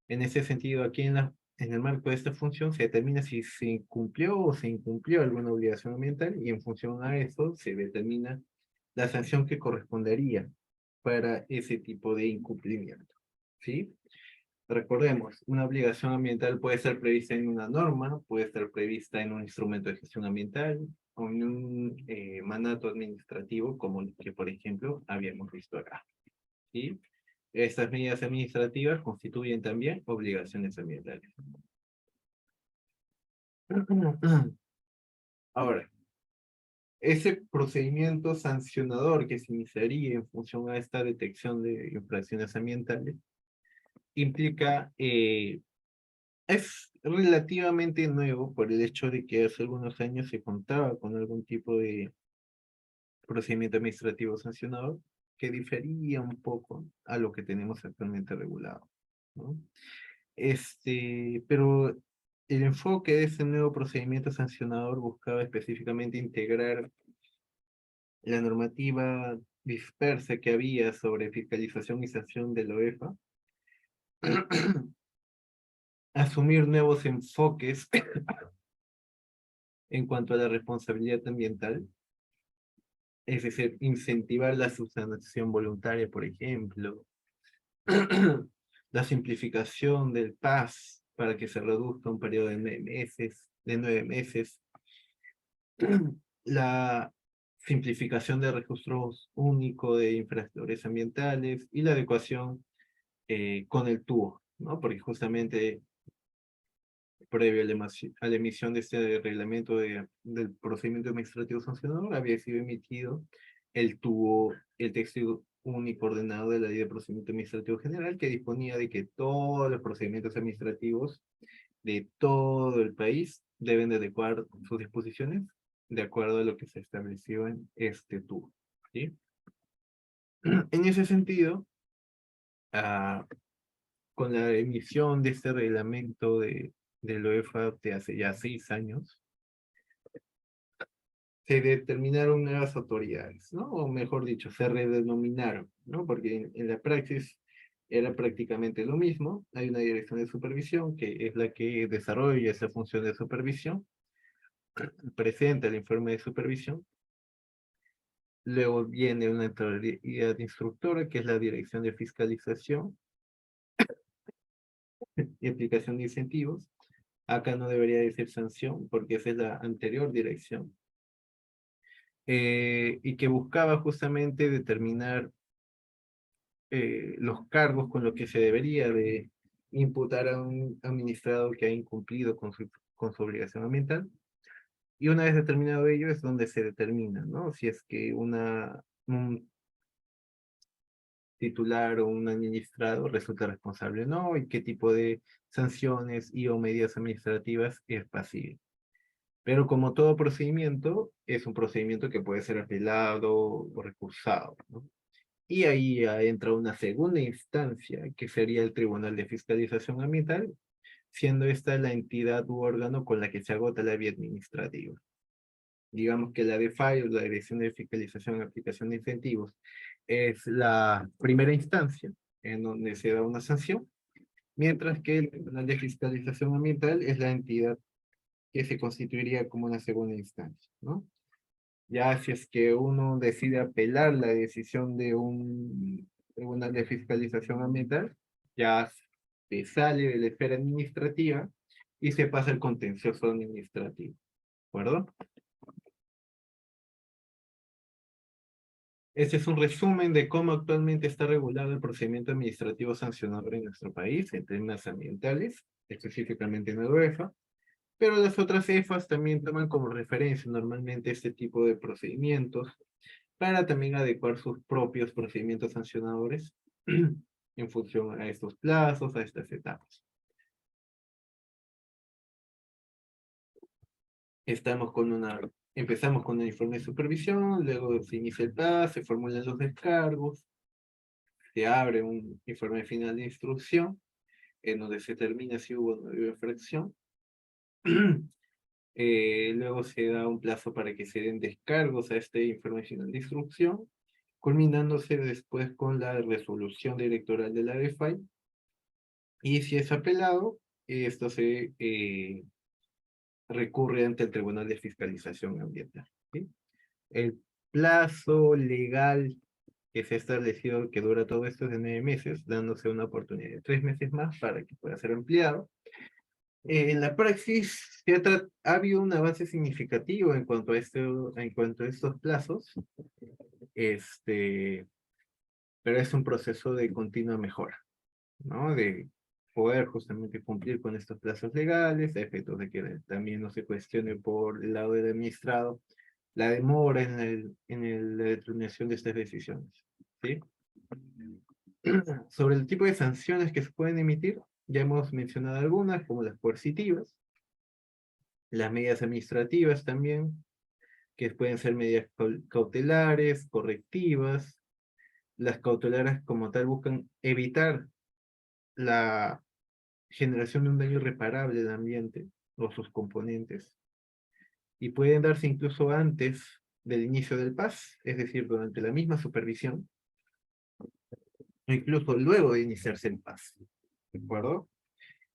Speaker 2: En ese sentido, aquí en el marco de esta función se determina si se cumplió o se incumplió alguna obligación ambiental, y en función a eso se determina la sanción que correspondería para ese tipo de incumplimiento, ¿sí? Recordemos, una obligación ambiental puede ser prevista en una norma, puede estar prevista en un instrumento de gestión ambiental o en un mandato administrativo, como el que, por ejemplo, habíamos visto acá, ¿sí? Estas medidas administrativas constituyen también obligaciones ambientales. Ahora, ese procedimiento sancionador que se iniciaría en función a esta detección de infracciones ambientales implica, es relativamente nuevo por el hecho de que hace algunos años se contaba con algún tipo de procedimiento administrativo sancionador que difería un poco a lo que tenemos actualmente regulado, ¿no? Pero el enfoque de ese nuevo procedimiento sancionador buscaba específicamente integrar la normativa dispersa que había sobre fiscalización y sanción de la OEFA, asumir nuevos enfoques en cuanto a la responsabilidad ambiental, es decir, incentivar la subsanación voluntaria, por ejemplo, la simplificación del PAS para que se reduzca un periodo de 9 meses, la simplificación de registros único de infractores ambientales y la adecuación con el TUO, ¿no? Porque justamente previo a la emisión de este reglamento del procedimiento administrativo sancionador había sido emitido el TUO, el texto único ordenado de la Ley de Procedimiento Administrativo General, que disponía de que todos los procedimientos administrativos de todo el país deben de adecuar sus disposiciones de acuerdo a lo que se estableció en este TUO, ¿sí? En ese sentido, ah, con la emisión de este reglamento de la UEFA de hace ya 6 años, se determinaron nuevas autoridades, ¿no? O mejor dicho, se redenominaron, ¿no? Porque en la praxis era prácticamente lo mismo. Hay una dirección de supervisión que es la que desarrolla esa función de supervisión, presenta el informe de supervisión. Luego viene una autoridad instructora, que es la dirección de fiscalización y aplicación de incentivos. Acá no debería decir sanción, porque esa es la anterior dirección. Y que buscaba justamente determinar los cargos con los que se debería de imputar a un administrado que ha incumplido con su obligación ambiental. Y una vez determinado ello es donde se determina, ¿no? Si es que un titular o un administrado resulta responsable o no, y qué tipo de sanciones y o medidas administrativas es pasible. Pero como todo procedimiento, es un procedimiento que puede ser apelado o recursado, ¿no? Y ahí ya entra una segunda instancia, que sería el Tribunal de Fiscalización Ambiental, siendo esta la entidad u órgano con la que se agota la vía administrativa. Digamos que la DFAI, o la Dirección de Fiscalización y Aplicación de Incentivos, es la primera instancia en donde se da una sanción, mientras que el Tribunal de Fiscalización Ambiental es la entidad que se constituiría como una segunda instancia, ¿no? Ya si es que uno decide apelar la decisión de un tribunal de fiscalización ambiental, ya se sale de la esfera administrativa y se pasa al contencioso administrativo, ¿de acuerdo? Este es un resumen de cómo actualmente está regulado el procedimiento administrativo sancionador en nuestro país en temas ambientales, específicamente en la UEFA, pero las otras EFAs también toman como referencia normalmente este tipo de procedimientos para también adecuar sus propios procedimientos sancionadores en función a estos plazos, a estas etapas. Empezamos con el informe de supervisión, luego se inicia el plazo, se formulan los descargos, se abre un informe final de instrucción, en donde se determina si hubo o no hubo infracción. Luego se da un plazo para que se den descargos a este informe final de instrucción, culminándose después con la resolución directoral de la DFAI. Y si es apelado, esto se recurre ante el Tribunal de Fiscalización Ambiental, ¿sí? El plazo legal que se ha establecido que dura todo esto de 9 meses, dándose una oportunidad de 3 meses más para que pueda ser ampliado. En la praxis ha habido un avance significativo en cuanto a estos plazos, pero es un proceso de continua mejora, ¿no? De poder justamente cumplir con estos plazos legales, a efectos de que también no se cuestione por el lado del administrado la demora la determinación de estas decisiones, ¿sí? Sobre el tipo de sanciones que se pueden emitir, ya hemos mencionado algunas, como las coercitivas, las medidas administrativas también, que pueden ser medidas cautelares, correctivas. Las cautelares como tal buscan evitar la generación de un daño irreparable al ambiente o sus componentes, y pueden darse incluso antes del inicio del PAS, es decir, durante la misma supervisión, o incluso luego de iniciarse el PAS, ¿de acuerdo?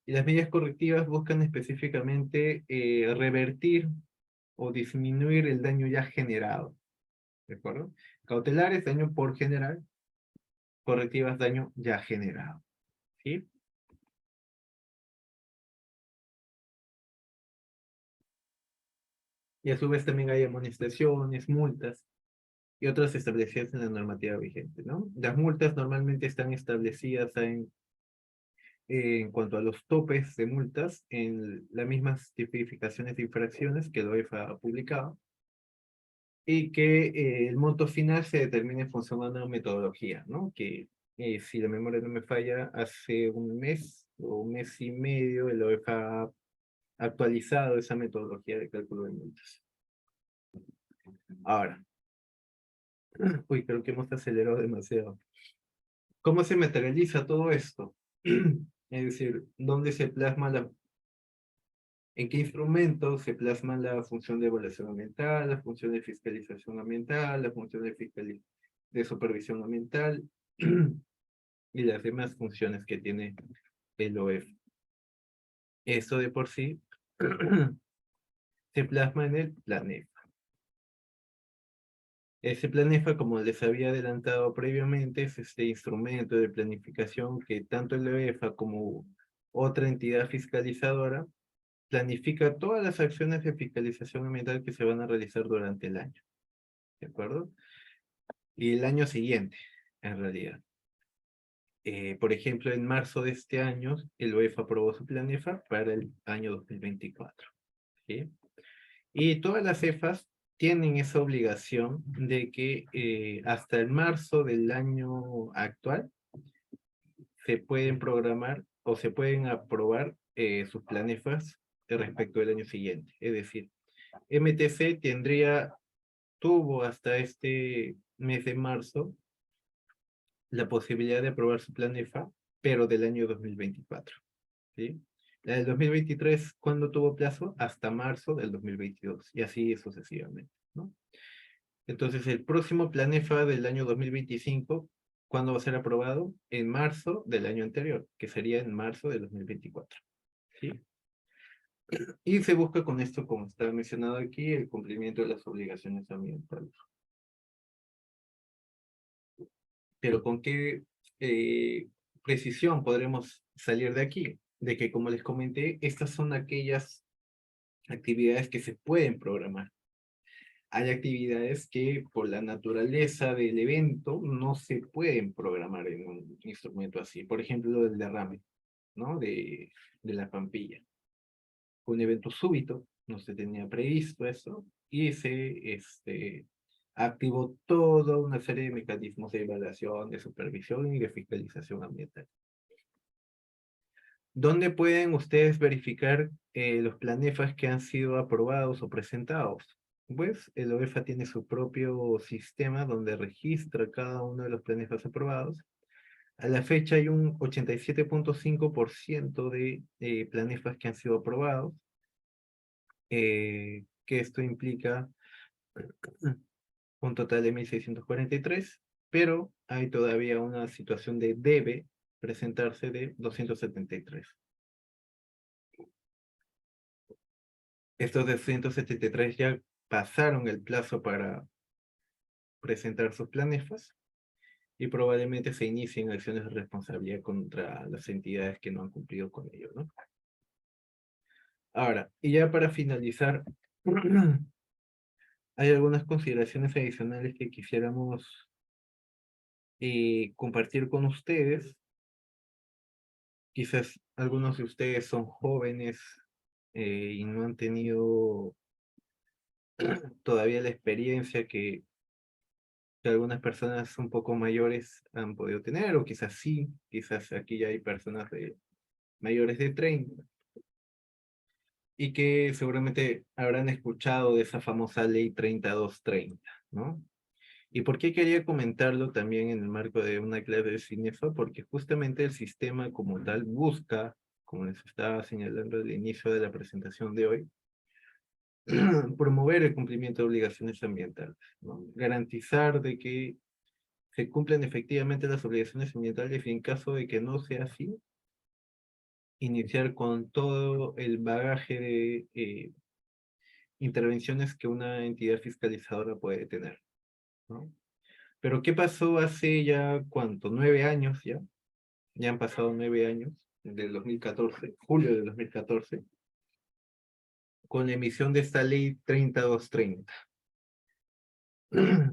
Speaker 2: Y las medidas correctivas buscan específicamente revertir o disminuir el daño ya generado, ¿de acuerdo? Cautelares, daño por generar; correctivas, daño ya generado, ¿sí? Y a su vez también hay amonestaciones, multas y otras establecidas en la normativa vigente, ¿no? Las multas normalmente están establecidas en cuanto a los topes de multas en las mismas tipificaciones de infracciones que la UEFA ha publicado, y que el monto final se determina en función de una metodología, ¿no? Que si la memoria no me falla, hace un mes o un mes y medio la UEFA ha actualizado esa metodología de cálculo de multas. Ahora, uy, creo que hemos acelerado demasiado. ¿Cómo se materializa todo esto? Es decir, ¿dónde se plasma en qué instrumento se plasma la función de evaluación ambiental, la función de fiscalización ambiental, la función de supervisión ambiental y las demás funciones que tiene el OEF? Esto de por sí se plasma en el PLANEF. Ese PLANEFA, como les había adelantado previamente, es este instrumento de planificación que tanto el OEFA como otra entidad fiscalizadora planifica todas las acciones de fiscalización ambiental que se van a realizar durante el año, ¿de acuerdo? Y el año siguiente, en realidad. Por ejemplo, en marzo de este año, el OEFA aprobó su PLANEFA para el año 2024, ¿sí? Y todas las EFAs tienen esa obligación de que hasta el marzo del año actual se pueden programar o se pueden aprobar sus planefas respecto del año siguiente. Es decir, MTC tuvo hasta este mes de marzo la posibilidad de aprobar su planefa, pero del año 2024, ¿sí? La del 2023, ¿cuándo tuvo plazo? Hasta marzo del 2022, y así sucesivamente, ¿no? Entonces, el próximo planefa del año 2025, ¿cuándo va a ser aprobado? En marzo del año anterior, que sería en marzo del 2024, ¿sí? Y se busca con esto, como está mencionado aquí, el cumplimiento de las obligaciones ambientales. Pero ¿con qué precisión podremos salir de aquí? De que, como les comenté, estas son aquellas actividades que se pueden programar. Hay actividades que por la naturaleza del evento no se pueden programar en un instrumento así. Por ejemplo, el derrame, ¿no? De la Pampilla. Fue un evento súbito, no se tenía previsto eso, y se activó toda una serie de mecanismos de evaluación, de supervisión y de fiscalización ambiental. ¿Dónde pueden ustedes verificar los planefas que han sido aprobados o presentados? Pues el OEFA tiene su propio sistema donde registra cada uno de los planefas aprobados. A la fecha hay un 87.5% de planefas que han sido aprobados, que esto implica un total de 1.643, pero hay todavía una situación de debe presentarse de 273. Estos 273 ya pasaron el plazo para presentar sus planes FAS y probablemente se inicien acciones de responsabilidad contra las entidades que no han cumplido con ello, ¿no? Ahora, y ya para finalizar, hay algunas consideraciones adicionales que quisiéramos compartir con ustedes. Quizás algunos de ustedes son jóvenes y no han tenido todavía la experiencia que algunas personas un poco mayores han podido tener, o quizás sí, quizás aquí ya hay personas mayores de 30, y que seguramente habrán escuchado de esa famosa ley 3230, ¿no? ¿Y por qué quería comentarlo también en el marco de una clase de CINEFA? Porque justamente el sistema como tal busca, como les estaba señalando al inicio de la presentación de hoy, promover el cumplimiento de obligaciones ambientales, ¿no? Garantizar de que se cumplen efectivamente las obligaciones ambientales y en caso de que no sea así, iniciar con todo el bagaje de intervenciones que una entidad fiscalizadora puede tener, ¿no? Pero ¿qué pasó hace ya, cuánto? 9 años ya. Ya han pasado 9 años, del 2014, julio del 2014, con la emisión de esta ley 3230.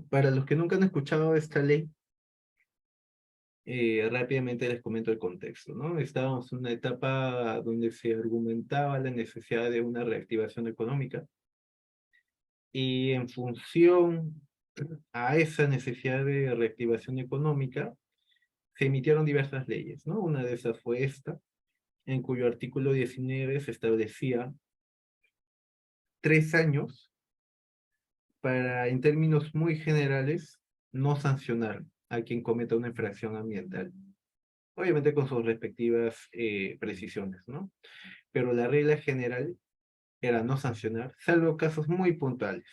Speaker 2: Para los que nunca han escuchado esta ley, rápidamente les comento el contexto, ¿no? Estábamos en una etapa donde se argumentaba la necesidad de una reactivación económica y en función a esa necesidad de reactivación económica se emitieron diversas leyes, ¿no? Una de esas fue esta, en cuyo artículo 19 se establecía 3 años para, en términos muy generales, no sancionar a quien cometa una infracción ambiental. Obviamente con sus respectivas precisiones, ¿no? Pero la regla general era no sancionar, salvo casos muy puntuales.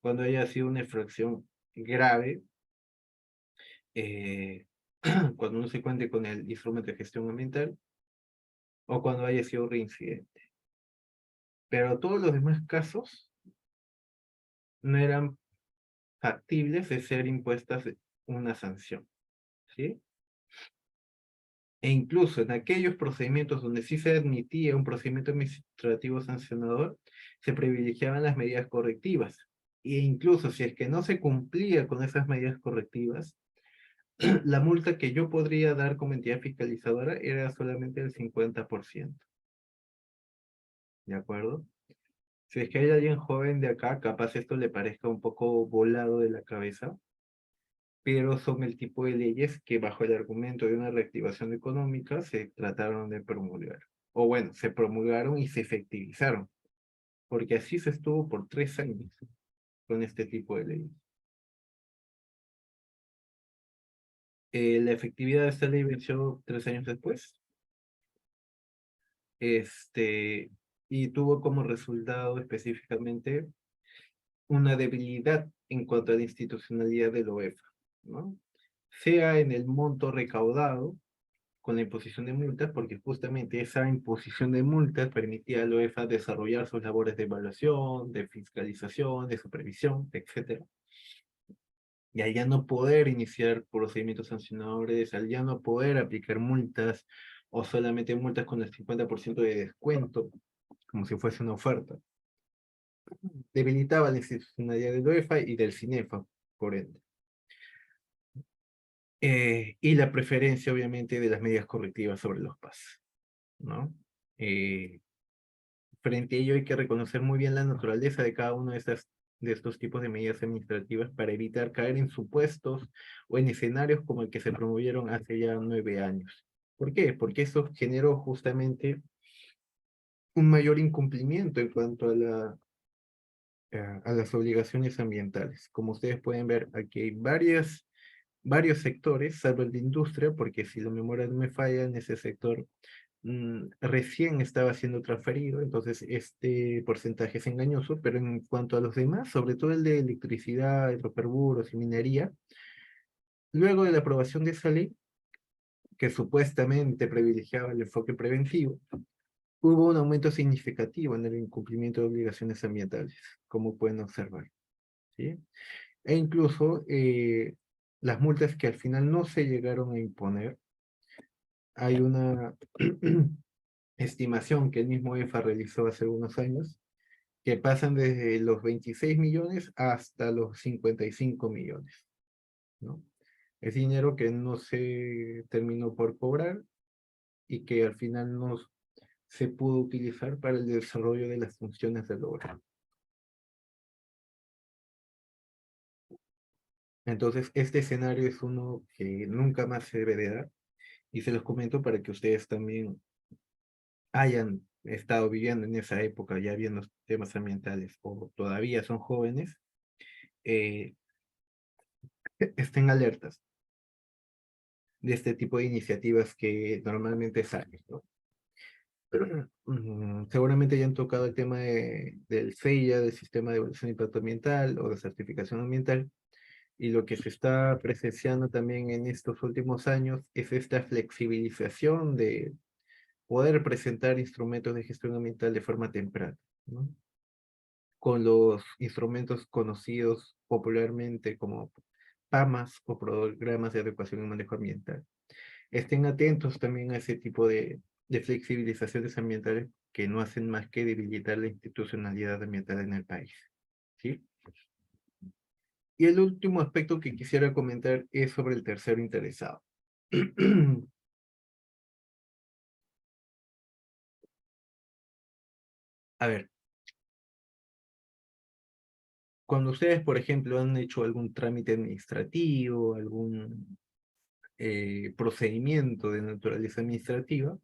Speaker 2: Cuando haya sido una infracción grave, eh, cuando no se cuente con el instrumento de gestión ambiental, o cuando haya sido reincidente. Pero todos los demás casos no eran factibles de ser impuestas una sanción, ¿sí? E incluso en aquellos procedimientos donde sí se admitía un procedimiento administrativo sancionador, se privilegiaban las medidas correctivas. E incluso si es que no se cumplía con esas medidas correctivas, la multa que yo podría dar como entidad fiscalizadora era solamente el 50%. ¿De acuerdo? Si es que hay alguien joven de acá, capaz esto le parezca un poco volado de la cabeza, pero son el tipo de leyes que bajo el argumento de una reactivación económica se trataron de promulgar. O bueno, se promulgaron y se efectivizaron, porque así se estuvo por 3 años con este tipo de leyes. La efectividad de esta ley venció 3 años después, y tuvo como resultado específicamente una debilidad en cuanto a la institucionalidad de la UEFA, ¿no? Sea en el monto recaudado con la imposición de multas, porque justamente esa imposición de multas permitía a la UEFA desarrollar sus labores de evaluación, de fiscalización, de supervisión, etc. Y al ya no poder iniciar procedimientos sancionadores, al ya no poder aplicar multas, o solamente multas con el 50% de descuento, como si fuese una oferta, debilitaba la institucionalidad de la UEFA y del CINEFA, por ende. Y la preferencia, obviamente, de las medidas correctivas sobre los PAS, ¿no? Frente a ello hay que reconocer muy bien la naturaleza de cada uno de estos tipos de medidas administrativas para evitar caer en supuestos o en escenarios como el que se promovieron hace ya 9 años. ¿Por qué? Porque eso generó justamente un mayor incumplimiento en cuanto a las obligaciones ambientales. Como ustedes pueden ver, aquí hay varios sectores, salvo el de industria, porque si la memoria no me falla, en ese sector recién estaba siendo transferido, entonces este porcentaje es engañoso, pero en cuanto a los demás, sobre todo el de electricidad, hidrocarburos y minería, luego de la aprobación de esa ley, que supuestamente privilegiaba el enfoque preventivo, hubo un aumento significativo en el incumplimiento de obligaciones ambientales, como pueden observar, ¿sí? E incluso las multas que al final no se llegaron a imponer, hay una estimación que el mismo EFA realizó hace unos años, que pasan desde los 26 millones hasta los 55 millones, ¿no? Es dinero que no se terminó por cobrar y que al final no se pudo utilizar para el desarrollo de las funciones del obra. Entonces, este escenario es uno que nunca más se debe de dar, y se los comento para que ustedes también hayan estado viviendo en esa época, ya viendo temas ambientales, o todavía son jóvenes, eh, estén alertas de este tipo de iniciativas que normalmente salen, ¿no? Seguramente ya han tocado el tema del CEIA, del Sistema de Evaluación de Impacto Ambiental o de Certificación Ambiental, y lo que se está presenciando también en estos últimos años es esta flexibilización de poder presentar instrumentos de gestión ambiental de forma temprana, ¿no? Con los instrumentos conocidos popularmente como PAMAS o Programas de Adecuación y Manejo Ambiental. Estén atentos también a ese tipo de flexibilizaciones ambientales que no hacen más que debilitar la institucionalidad ambiental en el país, ¿sí? Y el último aspecto que quisiera comentar es sobre el tercero interesado. A ver, cuando ustedes, por ejemplo, han hecho algún trámite administrativo, algún procedimiento de naturaleza administrativa,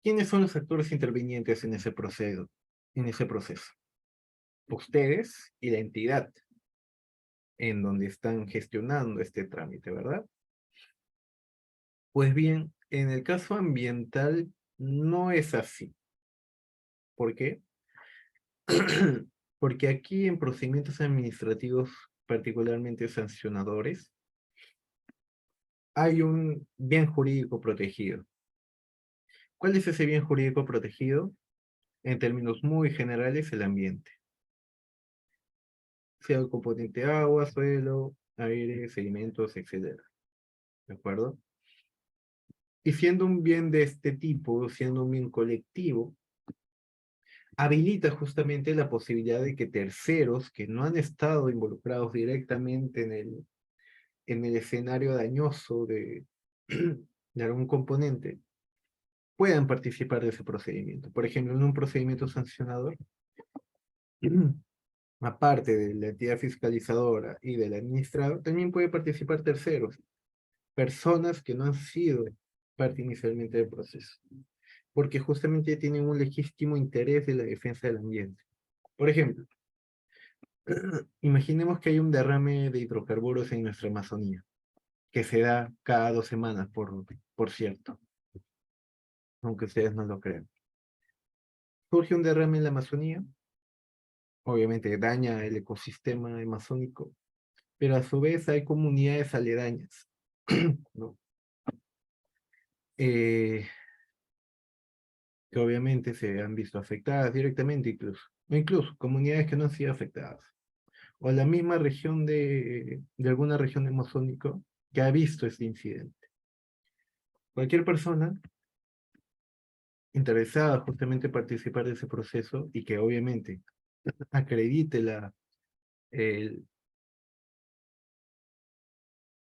Speaker 2: ¿quiénes son los actores intervinientes en ese proceso? En ese proceso? Ustedes y la entidad en donde están gestionando este trámite, ¿verdad? Pues bien, en el caso ambiental no es así. ¿Por qué? Porque aquí en procedimientos administrativos, particularmente sancionadores, hay un bien jurídico protegido. ¿Cuál es ese bien jurídico protegido? En términos muy generales, el ambiente. Sea el componente agua, suelo, aire, sedimentos, etc. ¿De acuerdo? Y siendo un bien de este tipo, siendo un bien colectivo, habilita justamente la posibilidad de que terceros que no han estado involucrados directamente en el escenario dañoso de algún componente puedan participar de ese procedimiento. Por ejemplo, en un procedimiento sancionador, aparte de la entidad fiscalizadora y del administrador, también puede participar terceros, personas que no han sido parte inicialmente del proceso, porque justamente tienen un legítimo interés de la defensa del ambiente. Por ejemplo, imaginemos que hay un derrame de hidrocarburos en nuestra Amazonía, que se da cada 2 semanas, por cierto, aunque ustedes no lo crean. Surge un derrame en la Amazonía, obviamente daña el ecosistema amazónico, pero a su vez hay comunidades aledañas, ¿no? Eh, que obviamente se han visto afectadas directamente incluso, o incluso comunidades que no han sido afectadas, o la misma región de alguna región amazónica que ha visto este incidente. Cualquier persona interesada justamente en participar de ese proceso y que obviamente acredite el,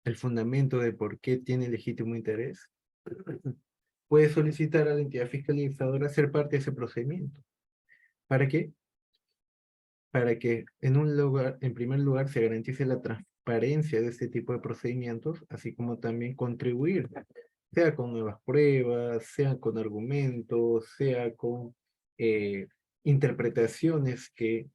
Speaker 2: el fundamento de por qué tiene legítimo interés, puede solicitar a la entidad fiscalizadora ser parte de ese procedimiento. ¿Para qué? Para que en primer lugar se garantice la transparencia de este tipo de procedimientos, así como también contribuir, sea con nuevas pruebas, sea con argumentos, sea con eh, interpretaciones que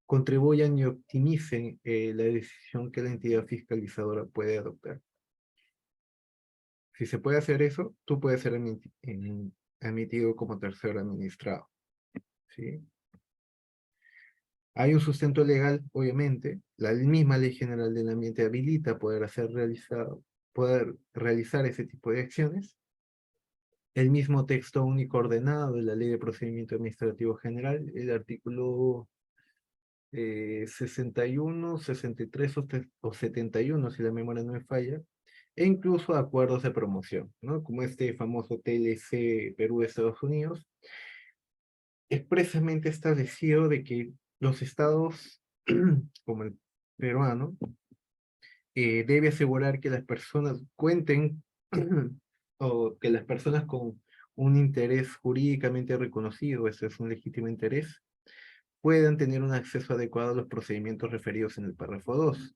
Speaker 2: contribuyan y optimicen la decisión que la entidad fiscalizadora puede adoptar. Si se puede hacer eso, tú puedes ser admitido como tercero administrado, ¿sí? Hay un sustento legal, obviamente, la misma Ley General del Ambiente habilita poder realizar ese tipo de acciones. El mismo texto único ordenado de la Ley de Procedimiento Administrativo General, el artículo 61, 63 o 71, si la memoria no me falla, e incluso acuerdos de promoción, ¿no? Como este famoso TLC Perú-Estados Unidos, expresamente establecido de que los estados, como el peruano, debe asegurar que las personas cuenten o que las personas con un interés jurídicamente reconocido, ese es un legítimo interés, puedan tener un acceso adecuado a los procedimientos referidos en el párrafo 2.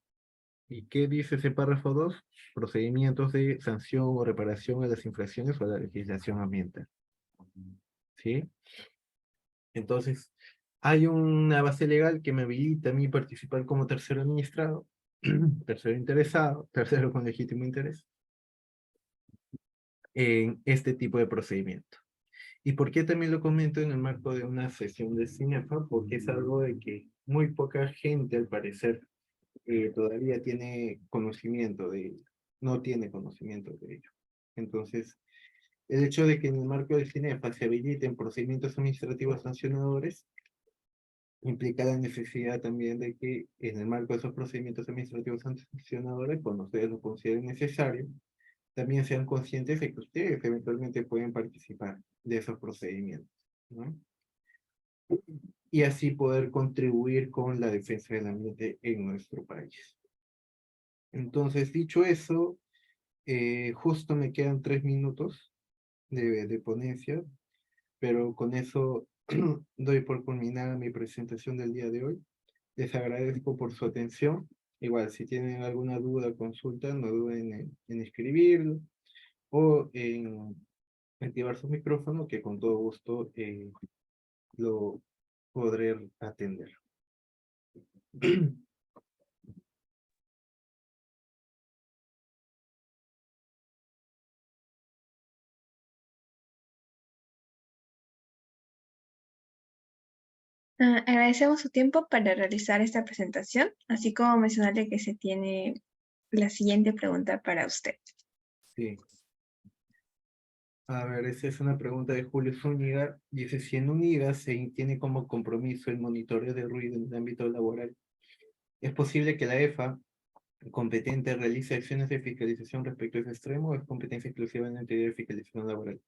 Speaker 2: ¿Y qué dice ese párrafo 2? Procedimientos de sanción o reparación a las infracciones o a la legislación ambiental. ¿Sí? Entonces, hay una base legal que me habilita a mí participar como tercero administrado, tercero interesado, tercero con legítimo interés, en este tipo de procedimiento. ¿Y por qué también lo comento en el marco de una sesión de CINEFA? Porque es algo de que muy poca gente, al parecer, todavía tiene conocimiento de ello, no tiene conocimiento de ello. Entonces, el hecho de que en el marco del CINEFA se habiliten procedimientos administrativos sancionadores implica la necesidad también de que en el marco de esos procedimientos administrativos sancionadores, cuando ustedes lo consideren necesario, también sean conscientes de que ustedes eventualmente pueden participar de esos procedimientos, ¿no? Y así poder contribuir con la defensa del ambiente en nuestro país. Entonces, dicho eso, justo me quedan 3 minutos de ponencia, pero con eso doy por culminada mi presentación del día de hoy. Les agradezco por su atención. Igual, si tienen alguna duda, consulta, no duden en escribirlo o en activar su micrófono, que con todo gusto lo podré atender.
Speaker 1: Agradecemos su tiempo para realizar esta presentación, así como mencionarle que se tiene la siguiente pregunta para usted.
Speaker 2: Sí. A ver, esa es una pregunta de Julio Zúñiga. Dice, si en UNIDA se tiene como compromiso el monitoreo de ruido en el ámbito laboral, ¿es posible que la EFA competente realice acciones de fiscalización respecto a ese extremo o es competencia exclusiva en la entidad de fiscalización laboral?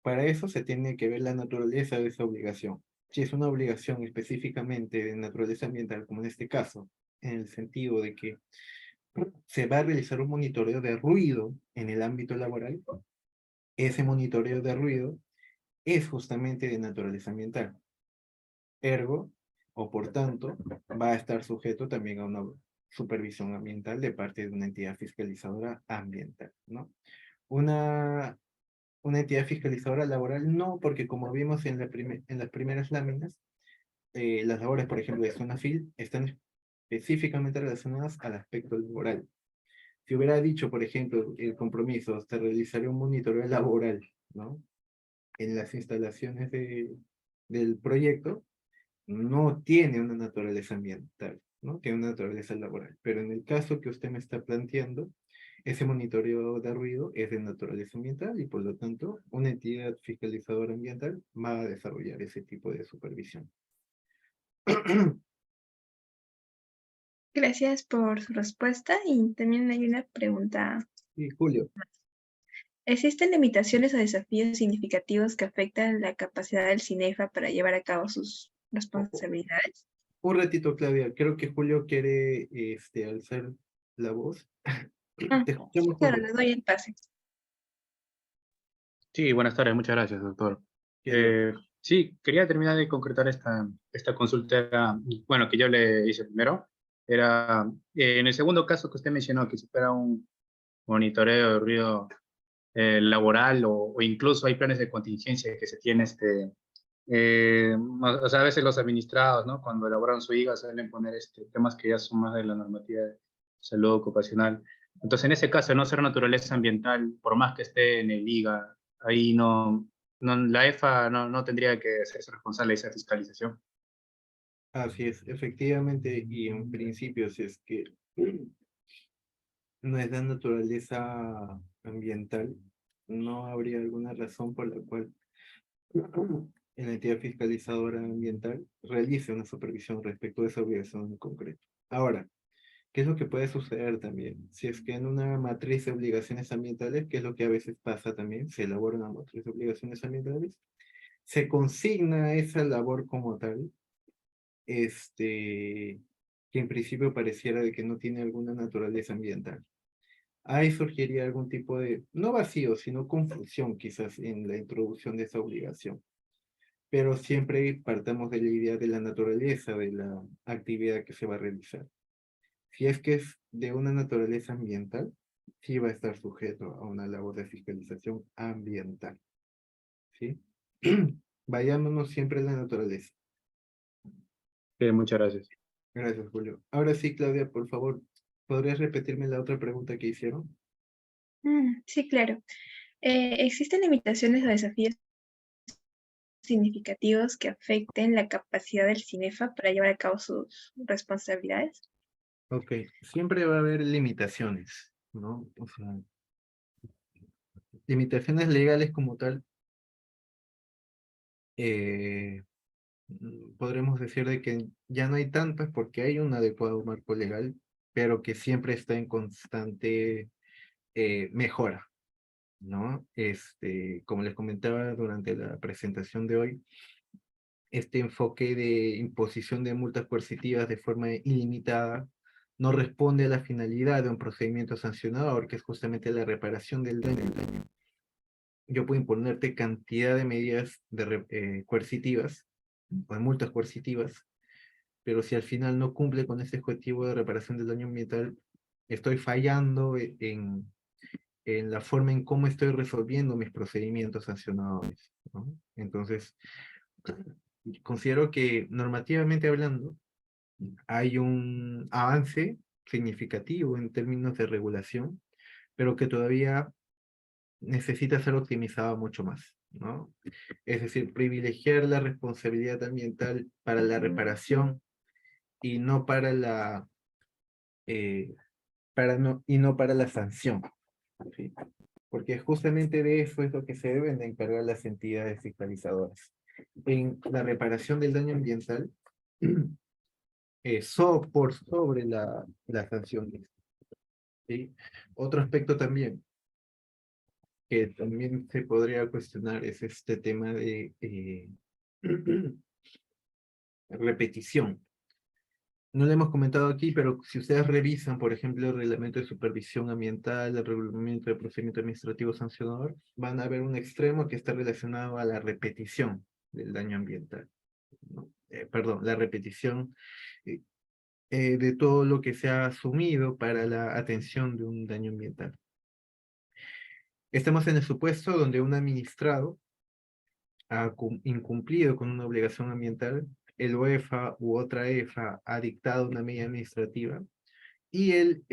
Speaker 2: Para eso se tiene que ver la naturaleza de esa obligación. Si es una obligación específicamente de naturaleza ambiental, como en este caso, en el sentido de que se va a realizar un monitoreo de ruido en el ámbito laboral, ese monitoreo de ruido es justamente de naturaleza ambiental. Ergo, o por tanto, va a estar sujeto también a una supervisión ambiental de parte de una entidad fiscalizadora ambiental, ¿no? Una entidad fiscalizadora laboral no, porque como vimos en las primeras láminas, las labores, por ejemplo, de Zonafil están específicamente relacionadas al aspecto laboral. Si hubiera dicho, por ejemplo, el compromiso, se realizaría un monitoreo laboral, ¿no? En las instalaciones del proyecto, no tiene una naturaleza ambiental, ¿no? Tiene una naturaleza laboral. Pero en el caso que usted me está planteando, ese monitoreo de ruido es de naturaleza ambiental y por lo tanto una entidad fiscalizadora ambiental va a desarrollar ese tipo de supervisión.
Speaker 1: Gracias por su respuesta y también hay una pregunta.
Speaker 2: Sí, Julio.
Speaker 1: ¿Existen limitaciones o desafíos significativos que afectan la capacidad del CINEFA para llevar a cabo sus responsabilidades?
Speaker 2: Un ratito, Claudia. Creo que Julio quiere alzar la voz.
Speaker 1: Ah,
Speaker 2: Te escuchamos,
Speaker 1: claro,
Speaker 2: Julio.
Speaker 1: le doy el pase.
Speaker 3: Sí, buenas tardes, muchas gracias, doctor.
Speaker 2: Quiero.
Speaker 3: Sí, quería terminar de concretar esta consulta, bueno, que yo le hice primero. Era, en el segundo caso que usted mencionó, que si fuera un monitoreo de ruido laboral o incluso hay planes de contingencia que se tiene, o sea, a veces los administrados, ¿no? Cuando elaboran su IGA suelen poner temas que ya son más de la normativa de salud ocupacional. Entonces, en ese caso, de no ser naturaleza ambiental, por más que esté en el IGA, ahí la EFA no tendría que hacerse responsable de esa fiscalización.
Speaker 2: Así es, efectivamente, y en principio, si es que no es de naturaleza ambiental, no habría alguna razón por la cual en la entidad fiscalizadora ambiental realice una supervisión respecto a esa obligación en concreto. Ahora, ¿qué es lo que puede suceder también? Si es que en una matriz de obligaciones ambientales, que es lo que a veces pasa también, se elabora una matriz de obligaciones ambientales, se consigna esa labor como tal, que en principio pareciera de que no tiene alguna naturaleza ambiental. Ahí surgiría algún tipo de, no vacío, sino confusión quizás en la introducción de esa obligación. Pero siempre partamos de la idea de la naturaleza de la actividad que se va a realizar. Si es que es de una naturaleza ambiental, sí va a estar sujeto a una labor de fiscalización ambiental. ¿Sí? Vayámonos siempre a la naturaleza.
Speaker 3: Muchas gracias.
Speaker 2: Gracias, Julio. Ahora sí, Claudia, por favor, ¿podrías repetirme la otra pregunta que hicieron?
Speaker 1: Sí, claro. ¿Existen limitaciones o desafíos significativos que afecten la capacidad del CINEFA para llevar a cabo sus responsabilidades?
Speaker 2: Ok, siempre va a haber limitaciones, ¿no? O sea, limitaciones legales como tal, eh, podremos decir de que ya no hay tantas porque hay un adecuado marco legal, pero que siempre está en constante mejora, ¿no? Como les comentaba durante la presentación de hoy, este enfoque de imposición de multas coercitivas de forma ilimitada no responde a la finalidad de un procedimiento sancionador, que es justamente la reparación del daño. Yo puedo imponerte cantidad de medidas coercitivas, o de multas coercitivas, pero si al final no cumple con ese objetivo de reparación del daño ambiental, estoy fallando en la forma en cómo estoy resolviendo mis procedimientos sancionadores, ¿no? Entonces, considero que normativamente hablando, hay un avance significativo en términos de regulación, pero que todavía necesita ser optimizado mucho más, ¿no? Es decir, privilegiar la responsabilidad ambiental para la reparación y no para eh, y no para la sanción, ¿sí? Porque justamente de eso es lo que se deben de encargar las entidades fiscalizadoras. En la reparación del daño ambiental, por sobre la sanción, ¿sí? Otro aspecto también que también se podría cuestionar es este tema de repetición. No lo hemos comentado aquí, pero si ustedes revisan, por ejemplo, el reglamento de supervisión ambiental, el reglamento de procedimiento administrativo sancionador, van a ver un extremo que está relacionado a la repetición del daño ambiental, ¿no? Perdón, la repetición eh, de todo lo que se ha asumido para la atención de un daño ambiental. Estamos en el supuesto donde un administrado ha incumplido con una obligación ambiental, el OEFA u otra EFA ha dictado una medida administrativa y el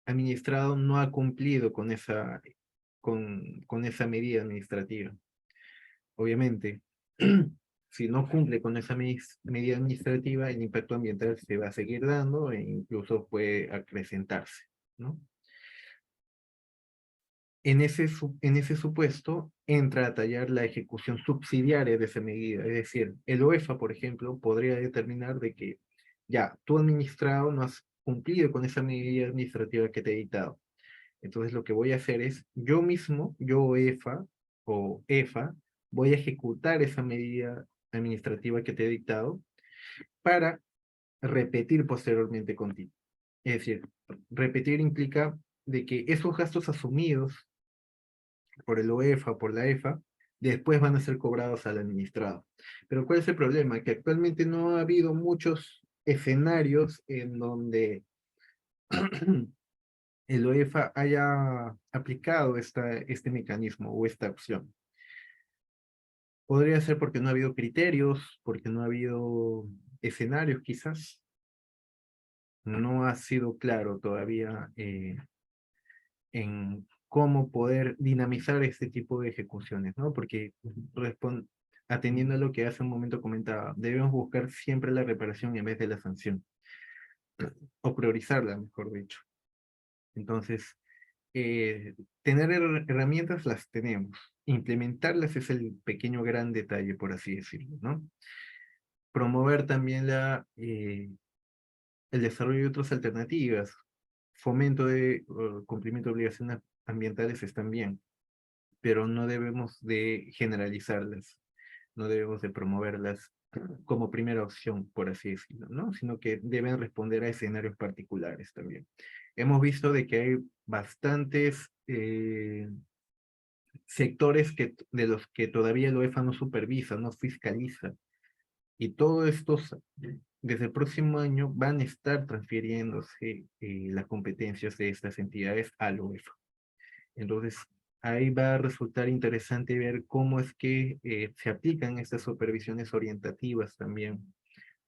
Speaker 2: administrado no ha cumplido con esa medida administrativa. Obviamente, si no cumple con esa medida administrativa, el impacto ambiental se va a seguir dando e incluso puede acrecentarse, ¿no? En ese supuesto entra a tallar la ejecución subsidiaria de esa medida. Es decir, el OEFA, por ejemplo, podría determinar de que ya, tú administrado no has cumplido con esa medida administrativa que te he dictado. Entonces lo que voy a hacer es, yo mismo, yo OEFA o EFA, voy a ejecutar esa medida administrativa que te he dictado para repetir posteriormente contigo. Es decir, repetir implica de que esos gastos asumidos por el OEFA, por la EFA, después van a ser cobrados al administrado. Pero ¿cuál es el problema? Que actualmente no ha habido muchos escenarios en donde el OEFA haya aplicado este mecanismo o esta opción. Podría ser porque no ha habido criterios, porque no ha habido escenarios quizás. No ha sido claro todavía en cómo poder dinamizar este tipo de ejecuciones, ¿no? Porque atendiendo a lo que hace un momento comentaba, debemos buscar siempre la reparación en vez de la sanción, o priorizarla, mejor dicho. Entonces, tener herramientas las tenemos. Implementarlas es el pequeño gran detalle, por así decirlo, ¿no? Promover también el desarrollo de otras alternativas. Fomento de cumplimiento de obligaciones ambientales están bien, pero no debemos de generalizarlas, no debemos de promoverlas como primera opción, por así decirlo, ¿no? Sino que deben responder a escenarios particulares también. Hemos visto de que hay bastantes sectores de los que todavía el UEFA no supervisa, no fiscaliza, y todos estos, desde el próximo año, van a estar transfiriéndose las competencias de estas entidades al UEFA. Entonces, ahí va a resultar interesante ver cómo es que se aplican estas supervisiones orientativas también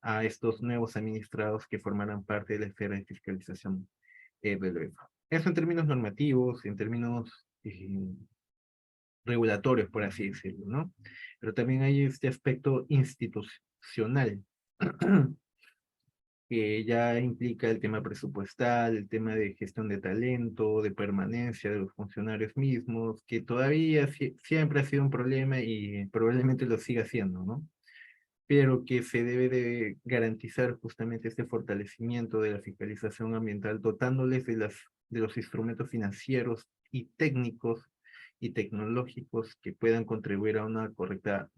Speaker 2: a estos nuevos administrados que formarán parte de la esfera de fiscalización de la UEFA. Eso en términos normativos, en términos regulatorios, por así decirlo, ¿no? Pero también hay este aspecto institucional, que ya implica el tema presupuestal, el tema de gestión de talento, de permanencia de los funcionarios mismos, que todavía siempre ha sido un problema y probablemente lo siga siendo, ¿no? Pero que se debe de garantizar justamente este fortalecimiento de la fiscalización ambiental, dotándoles de los instrumentos financieros y técnicos y tecnológicos que puedan contribuir a una correcta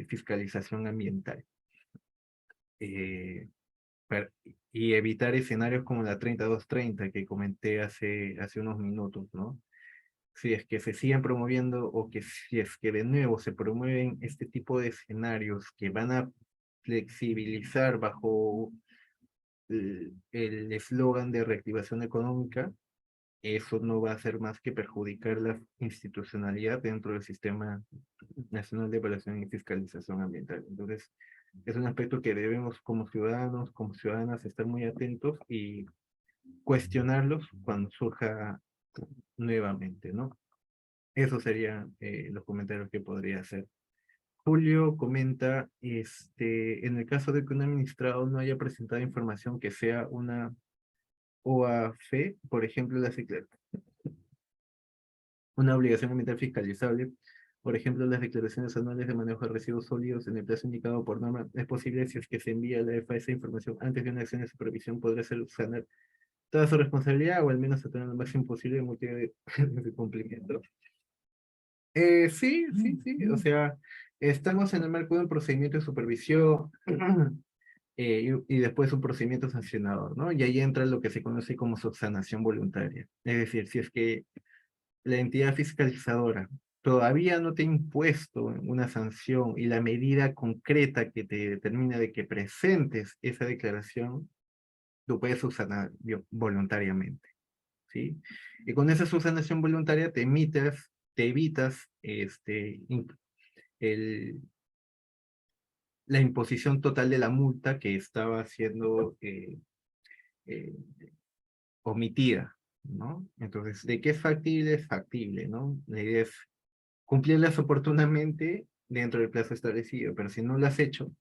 Speaker 2: fiscalización ambiental. Y evitar escenarios como la 3230 que comenté hace unos minutos, ¿no? Si es que se siguen promoviendo o que si es que de nuevo se promueven este tipo de escenarios que van a flexibilizar bajo el eslogan de reactivación económica, eso no va a hacer más que perjudicar la institucionalidad dentro del Sistema Nacional de Evaluación y Fiscalización Ambiental. Entonces, es un aspecto que debemos como ciudadanos, como ciudadanas, estar muy atentos y cuestionarlos cuando surja nuevamente, ¿no? Esos serían los comentarios que podría hacer. Julio comenta, en el caso de que un administrador no haya presentado información que sea una OAF, por ejemplo, una obligación ambiental fiscalizable, por ejemplo, las declaraciones anuales de manejo de residuos sólidos en el plazo indicado por norma, es posible si es que se envía a la EFA esa información antes de una acción de supervisión, podría ser sanar toda su responsabilidad o al menos a tener lo máximo posible de motivo de cumplimiento. Sí, o sea, estamos en el marco de un procedimiento de supervisión y después un procedimiento sancionador, ¿no? Y ahí entra lo que se conoce como subsanación voluntaria. Es decir, si es que la entidad fiscalizadora todavía no te ha impuesto una sanción y la medida concreta que te determina de que presentes esa declaración, tú puedes subsanar voluntariamente, ¿sí? Y con esa subsanación voluntaria te evitas la imposición total de la multa que estaba siendo eh, omitida, ¿no? Entonces, ¿de qué es factible? Es factible, ¿no? La idea es cumplirlas oportunamente dentro del plazo establecido, pero si no lo has hecho,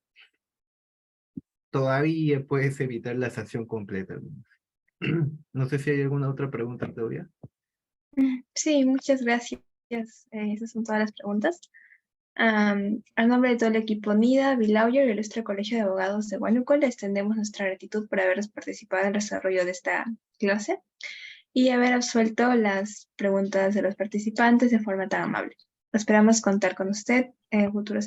Speaker 2: todavía puedes evitar la sanción completa. No sé si hay alguna otra pregunta, Claudia.
Speaker 1: Sí, muchas gracias. Esas son todas las preguntas. A nombre de todo el equipo NIDA, Vilauyer y el Ilustre Colegio de Abogados de Huánuco, le extendemos nuestra gratitud por haber participado en el desarrollo de esta clase y haber absuelto las preguntas de los participantes de forma tan amable. Esperamos contar con usted en futuros eventos.